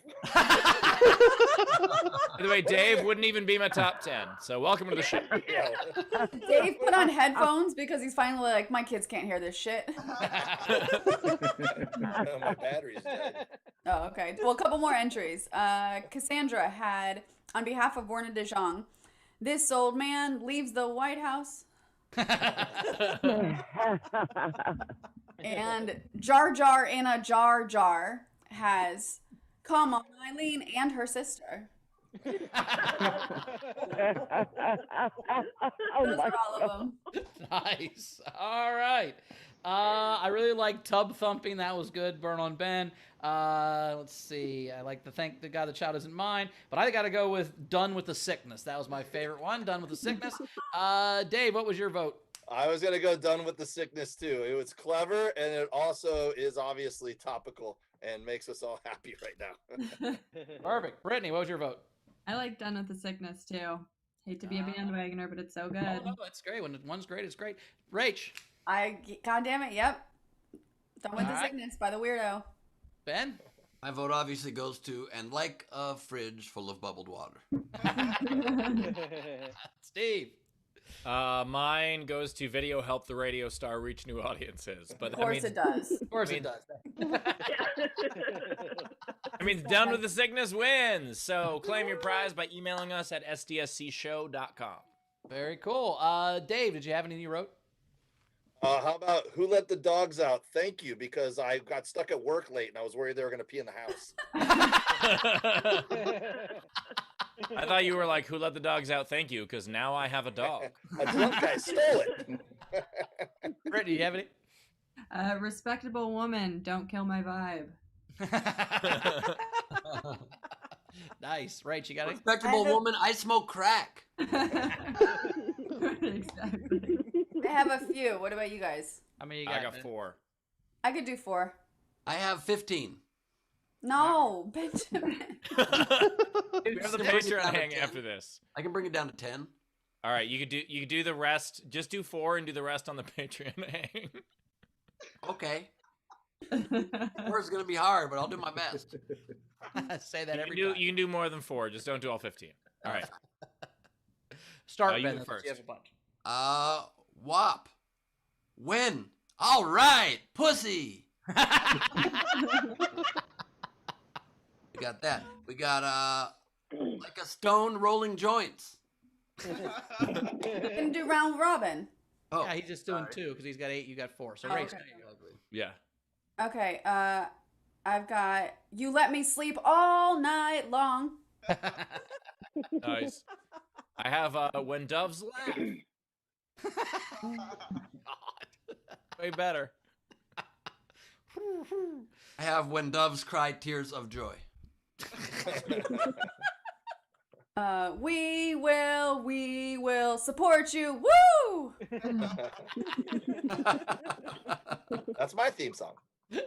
By the way, Dave wouldn't even be my top 10, so welcome to the show. Dave put on headphones because he's finally like, my kids can't hear this shit. My battery's dead. Oh, okay. Well, a couple more entries. Cassandra had, on behalf of Werner de Jong, this old man leaves the White House. And Jar Jar in a Jar Jar has, come on, Eileen and her sister. Those are all of them. Nice. All right. I really like Tub Thumping. That was good. Burn on Ben. Let's see. I like to thank the God the child isn't mine, but I got to go with Done with the Sickness. That was my favorite one. Done with the Sickness. Dave, what was your vote? I was going to go Done with the Sickness, too. It was clever, and it also is obviously topical and makes us all happy right now. Perfect. Brittany, what was your vote? I like Done with the Sickness too. Hate to be a bandwagoner, but it's so good. Oh, no, it's great. When one's great, it's great. Rach. God damn it, yep. Done with All the right. Sickness by the Weirdo. Ben? My vote obviously goes to And Like a Fridge Full of Bubbled Water. Steve. Mine goes to Video Help the Radio Star Reach New Audiences. But Of course it does. Of course it does. I mean, Done with the Sickness wins. So claim your prize by emailing us at sdscshow.com. Very cool. Dave, did you have anything you wrote? How about Who Let the Dogs Out? Thank you, because I got stuck at work late and I was worried they were going to pee in the house. I thought you were like, who let the dogs out? Thank you, because now I have a dog. A drunk guy stole it. Brittany, do you have any? Respectable Woman, Don't Kill My Vibe. Nice. Rach, you got it? Respectable woman, I smoke crack. Exactly. I have a few. What about you guys? I mean, I got 4. I could do 4. I have 15. No, Benjamin. We have the Patreon hang after this. I can bring it down to 10. All right, you could do the rest. Just do 4 and do the rest on the Patreon hang. Okay. 4 is going to be hard, but I'll do my best. Say that every You time. can do more than 4. Just don't do all 15. All right. Start, you Ben. go first. You have a bunch. WAP. Win. All right. Pussy. We got that. We got, like a stone rolling joints. We can do round robin. Oh, Yeah, he's just doing 2 because he's got 8, you got 4. So Oh, Rach, okay. Yeah. Okay, I've got You Let Me Sleep All Night Long. Nice. I have When Doves Laugh. Way better. I have When Doves Cry Tears of Joy. We will support you. Woo! That's my theme song.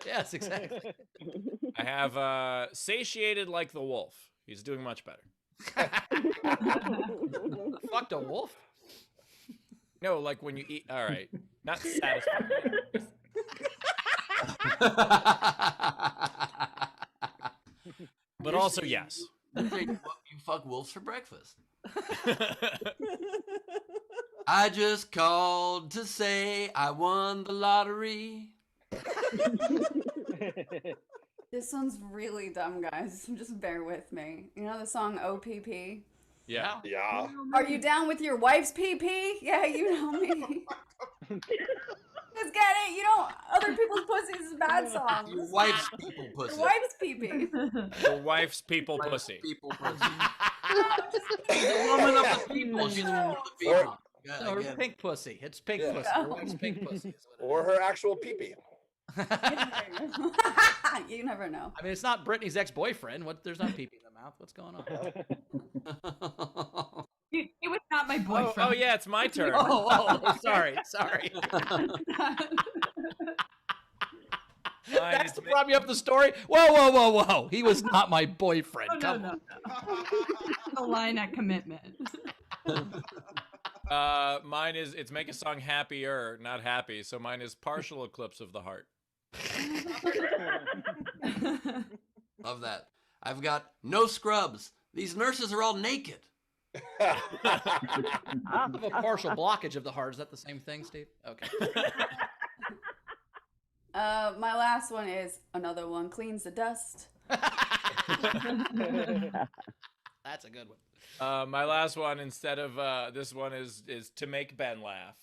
Yes, exactly. I have Satiated Like the Wolf. He's doing much better. Fucked a wolf? No, like when you eat. All right. Not satisfied. But also, yes. You fuck wolves for breakfast. I just called to say I won the lottery. This one's really dumb, guys. Just bear with me. You know the song OPP? Yeah. Yeah. Are you down with your wife's PP? Yeah, you know me. Let's get it. You know, other people's pussy is a bad song. Your wife's people pussy. Your wife's PP. Your wife's people pussy. People pussy. The woman of the people. She's the woman of the people. No, her pink pussy. It's pink Yeah. pussy. Her wife's pink pussy. Is what it Or her actual pee-pee. You never know. I mean, it's not Brittany's ex-boyfriend. What? There's not pee-pee in the mouth. What's going on? It was not my boyfriend. Oh, yeah, it's my turn. Sorry. That's to prop you up the story. Whoa. He was not my boyfriend. Come on. The line at commitment. Mine is, it's make a song happier, not happy. So mine is Partial Eclipse of the Heart. Love that. I've got no scrubs. These nurses are all naked. I have a partial blockage of the heart. Is that the same thing, Steve? Okay. My last one is another one cleans the dust. That's a good one. My last one, instead of this one is to make Ben laugh.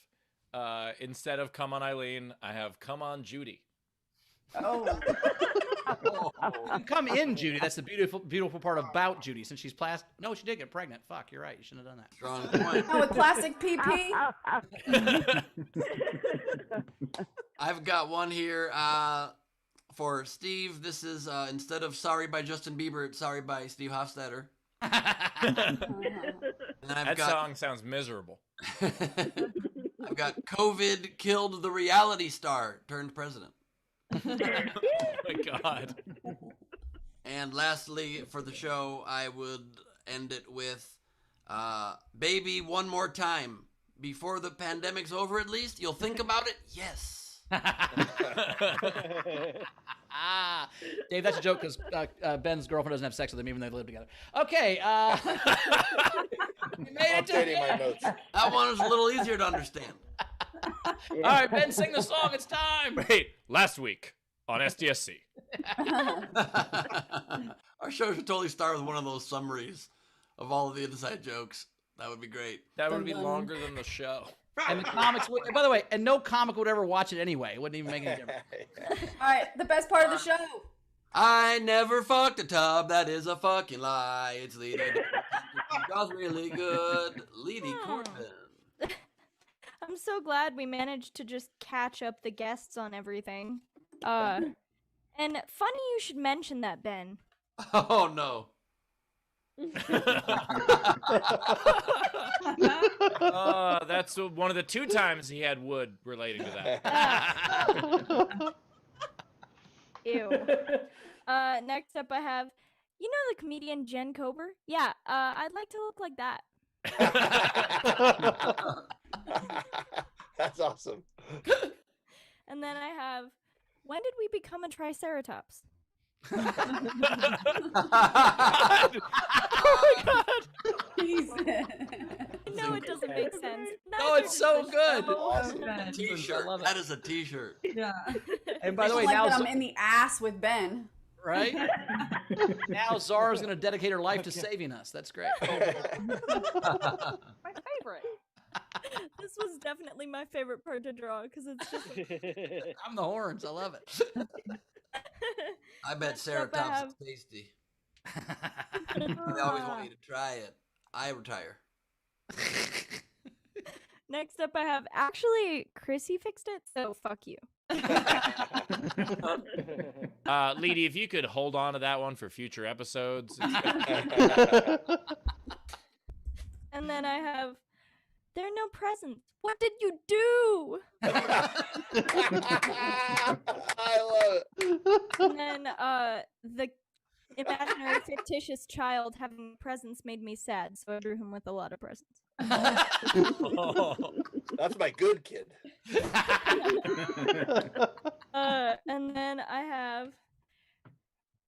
Instead of come on Eileen, I have come on Judy. Oh. Come in, Judy. That's the beautiful part about Judy. Since she's plastic. No, she did get pregnant. Fuck, you're right. You shouldn't have done that. Strong point. Oh, with plastic PP? I've got one here for Steve. This is instead of Sorry by Justin Bieber, it's Sorry by Steve Hofstetter. That song sounds miserable. I've got COVID killed the reality star turned president. Oh my God. And lastly, for the show, I would end it with Baby One More Time. Before the pandemic's over, at least, you'll think about it? Yes. Dave, that's a joke because Ben's girlfriend doesn't have sex with him even though they live together. Okay. We made it to Updating my notes. That one is a little easier to understand. All right, Ben, sing the song. It's time. Wait, last week on SDSC. Our show should totally start with one of those summaries of all of the inside jokes. That would be great. That would be longer than the show. And the comics would, by the way, and no comic would ever watch it anyway. It wouldn't even make any difference. All right, the best part of the show. I never fucked a tub. That is a fucking lie. It's Leedy. That's really good. Leedy Corbin. I'm so glad we managed to just catch up the guests on everything. And funny you should mention that, Ben. Oh, no. That's one of the 2 times he had wood relating to that. Ew. Next up I have, you know the comedian Jen Kober? Yeah, I'd like to look like that. That's awesome. And then I have, when did we become a triceratops? Oh my God! No, it doesn't make sense. No, it's so good. Awesome. T-shirt. That is a T-shirt. Yeah. And by the way, like now that I'm in the ass with Ben. right? Now Zara's going to dedicate her life to saving us. That's great. My favorite. This was definitely my favorite part to draw because it's just. I'm the horns. I love it. I bet Ceratops is tasty. They always want you to try it. I retire. Next up, I have actually Chrissy fixed it, so fuck you. Leedy, if you could hold on to that one for future episodes. And then I have, there are no presents. What did you do? I love it. And then the imaginary fictitious child having presents made me sad, so I drew him with a lot of presents. That's my good kid. And then I have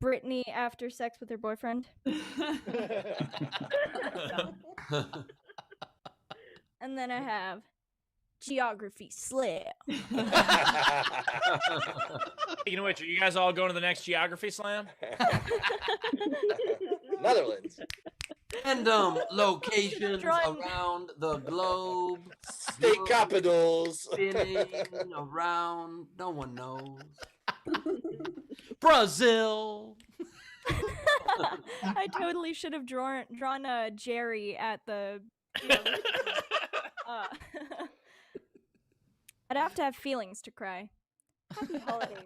Brittany after sex with her boyfriend. And then I have Geography Slam. Speaking of which, are you guys all going to the next Geography Slam? Netherlands. Random locations around the globe. State capitals. Spinning around. No one knows. Brazil. I totally should have drawn Jerry at the. I'd have to have feelings to cry. Happy holidays.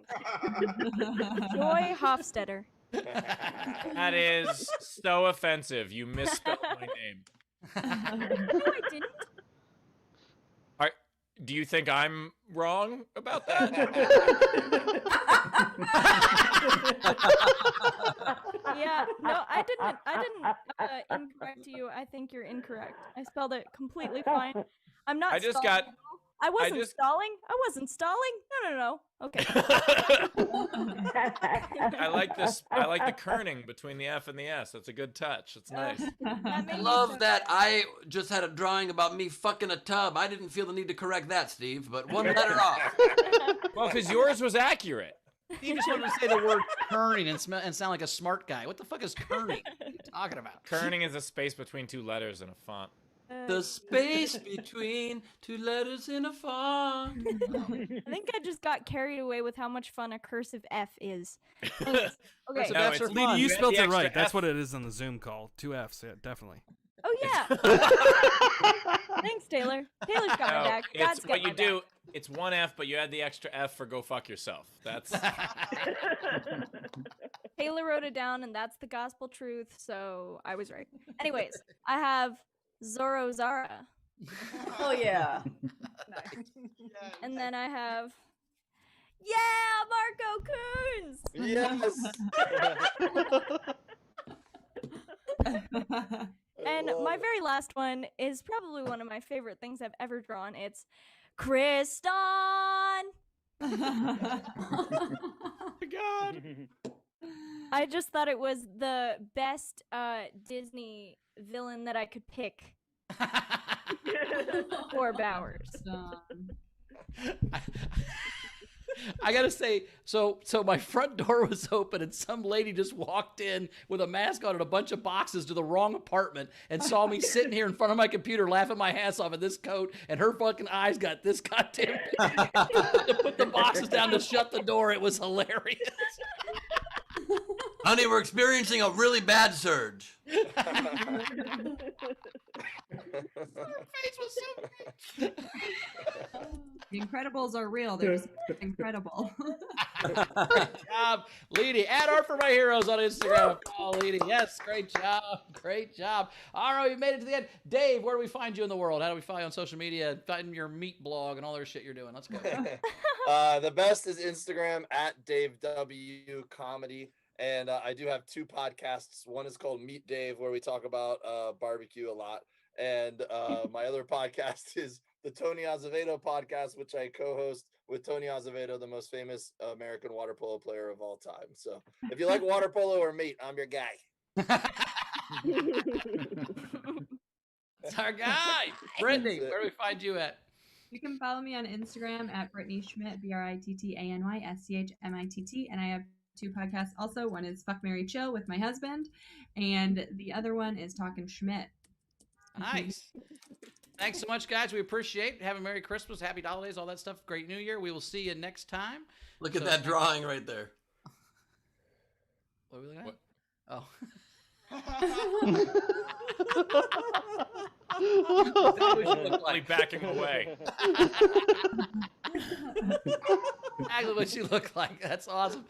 Joy Hofstetter. That is so offensive. You misspelled my name. No, I didn't. Do you think I'm wrong about that? Yeah, no, I didn't incorrect you. I think you're incorrect. I spelled it completely fine. I'm not. I just stalling got. at all. I wasn't stalling. I wasn't stalling. No. Okay. I like this. I like the kerning between the F and the S. That's a good touch. It's nice. Love that I just had a drawing about me fucking a tub. I didn't feel the need to correct that, Steve, but one letter off. Well, because yours was accurate. You just wanted to say the word kerning and sound like a smart guy. What the fuck is kerning? What are you talking about? Kerning is a space between two letters in a font. The space between two letters in a font. I think I just got carried away with how much fun a cursive F is. Okay. No, it's Lady, you spelled the it right. extra That's F. what it is on the Zoom call. 2 Fs, yeah, definitely. Oh yeah. Thanks, Taylor. Taylor's got my back. God's got what my you do. It's 1 F, but you add the extra F for go fuck yourself. That's. Taylor wrote it down, and that's the gospel truth. So I was right. Anyways, I have Zorro Zara. Oh yeah. And then I have, Marco Coons. And my very last one is probably one of my favorite things I've ever drawn. It's Kriston. God. I just thought it was the best Disney villain that I could pick for Bowers. I gotta say, so my front door was open and some lady just walked in with a mask on and a bunch of boxes to the wrong apartment and saw me sitting here in front of my computer laughing my ass off in this coat, and her fucking eyes got this goddamn big. To put the boxes down to shut the door. It was hilarious. Honey, we're experiencing a really bad surge. face was so big. The Incredibles are real. They're just incredible. Great job, Leedy. Add art for my heroes on Instagram. Oh, Leedy. Yes, great job. Great job. All right, we made it to the end. Dave, where do we find you in the world? How do we find you on social media? Find your meat blog and all their shit you're doing. Let's go. The best is Instagram at Dave W Comedy. And I do have 2 podcasts. One is called Meet Dave, where we talk about barbecue a lot. And my other podcast is the Tony Azevedo podcast, which I co-host with Tony Azevedo, the most famous American water polo player of all time. So if you like water polo or meat, I'm your guy. It's our guy. Brittany, where do we find you at? You can follow me on Instagram at Brittany Schmitt, BrittanySchmitt, and I have 2 podcasts also. One is Fuck, Marry, Chill with my husband, and the other one is Talking Schmidt. Nice. Thanks so much, guys. We appreciate it. Have a Merry Christmas, Happy Holidays, all that stuff. Great New Year. We will see you next time. Look at that drawing right there. What are we looking at? Oh. Only backing away. Exactly what she looked like. That's awesome.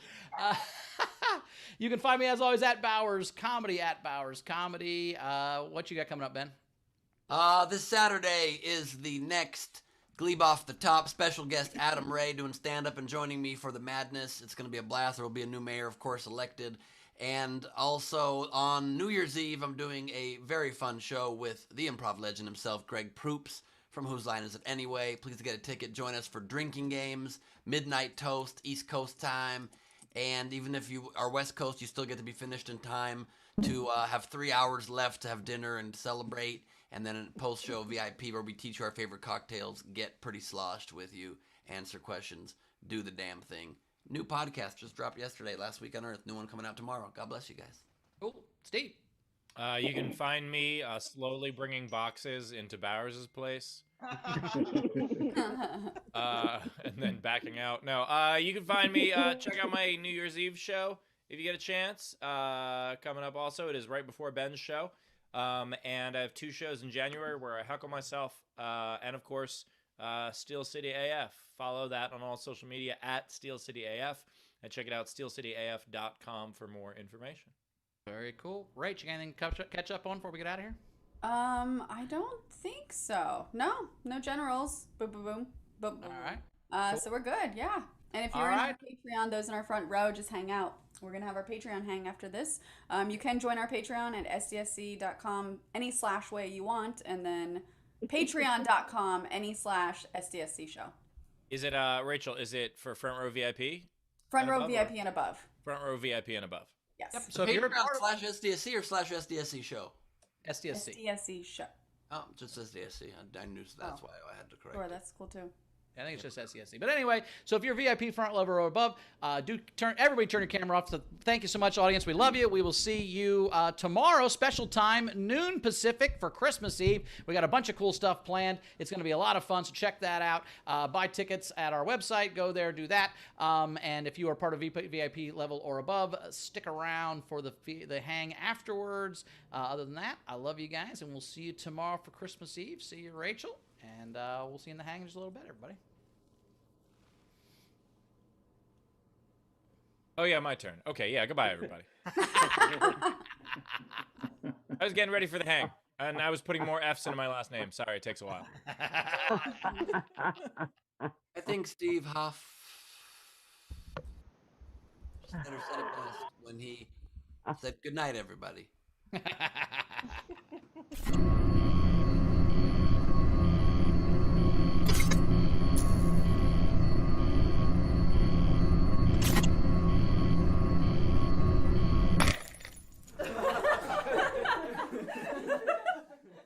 You can find me, as always, at Bowers Comedy, at Bowers Comedy. What you got coming up, Ben? This Saturday is the next Gleib Off the Top. Special guest Adam Ray doing stand-up and joining me for the madness. It's going to be a blast. There will be a new mayor, of course, elected. And also on New Year's Eve, I'm doing a very fun show with the improv legend himself, Greg Proops, from Whose Line Is It Anyway? Please get a ticket. Join us for drinking games, midnight toast, East Coast time, And even if you are West Coast, you still get to be finished in time to have 3 hours left to have dinner and celebrate. And then post-show VIP where we teach you our favorite cocktails, get pretty sloshed with you, answer questions, do the damn thing. New podcast just dropped yesterday, Last Week on Earth. New one coming out tomorrow. God bless you guys. Cool. Steve. You can find me slowly bringing boxes into Bowers' place. And then backing out. No, you can find me, check out my New Year's Eve show if you get a chance. Coming up also, it is right before Ben's show. And I have 2 shows in January where I heckle myself. And of course, Steel City AF. Follow that on all social media at Steel City AF. And check it out, steelcityaf.com for more information. Very cool. Rach, you got anything to catch up on before we get out of here? I don't think so. No generals. Boom, boom, boom, boom, boom. All right. So we're good. Yeah. And if you're in our Patreon, those in our front row, just hang out. We're going to have our Patreon hang after this. You can join our Patreon at sdsc.com any / way you want. And then patreon.com any / SDSC show. Is it, Rachel, is it for Front Row VIP? Front row VIP and above. Front Row VIP and above. Yes. Yep. So if you're Patreon / SDSC or / SDSC show? SDSC. SDSC show. Oh, just SDSC. I knew that's why I had to correct. Sure, that's cool too. I think it's just SCSC. But anyway, so if you're VIP front level or above, everybody turn your camera off. So thank you so much, audience. We love you. We will see you tomorrow, special time, noon Pacific for Christmas Eve. We got a bunch of cool stuff planned. It's going to be a lot of fun, so check that out. Buy tickets at our website. Go there, do that. And if you are part of VIP level or above, stick around for the hang afterwards. Other than that, I love you guys, and we'll see you tomorrow for Christmas Eve. See you, Rachel. And we'll see you in the hang in just a little bit, everybody. Oh, yeah, my turn. Okay, yeah, goodbye, everybody. I was getting ready for the hang, and I was putting more F's into my last name. Sorry, it takes a while. I think Steve Hofstetter said it best when he said, "Good night, everybody."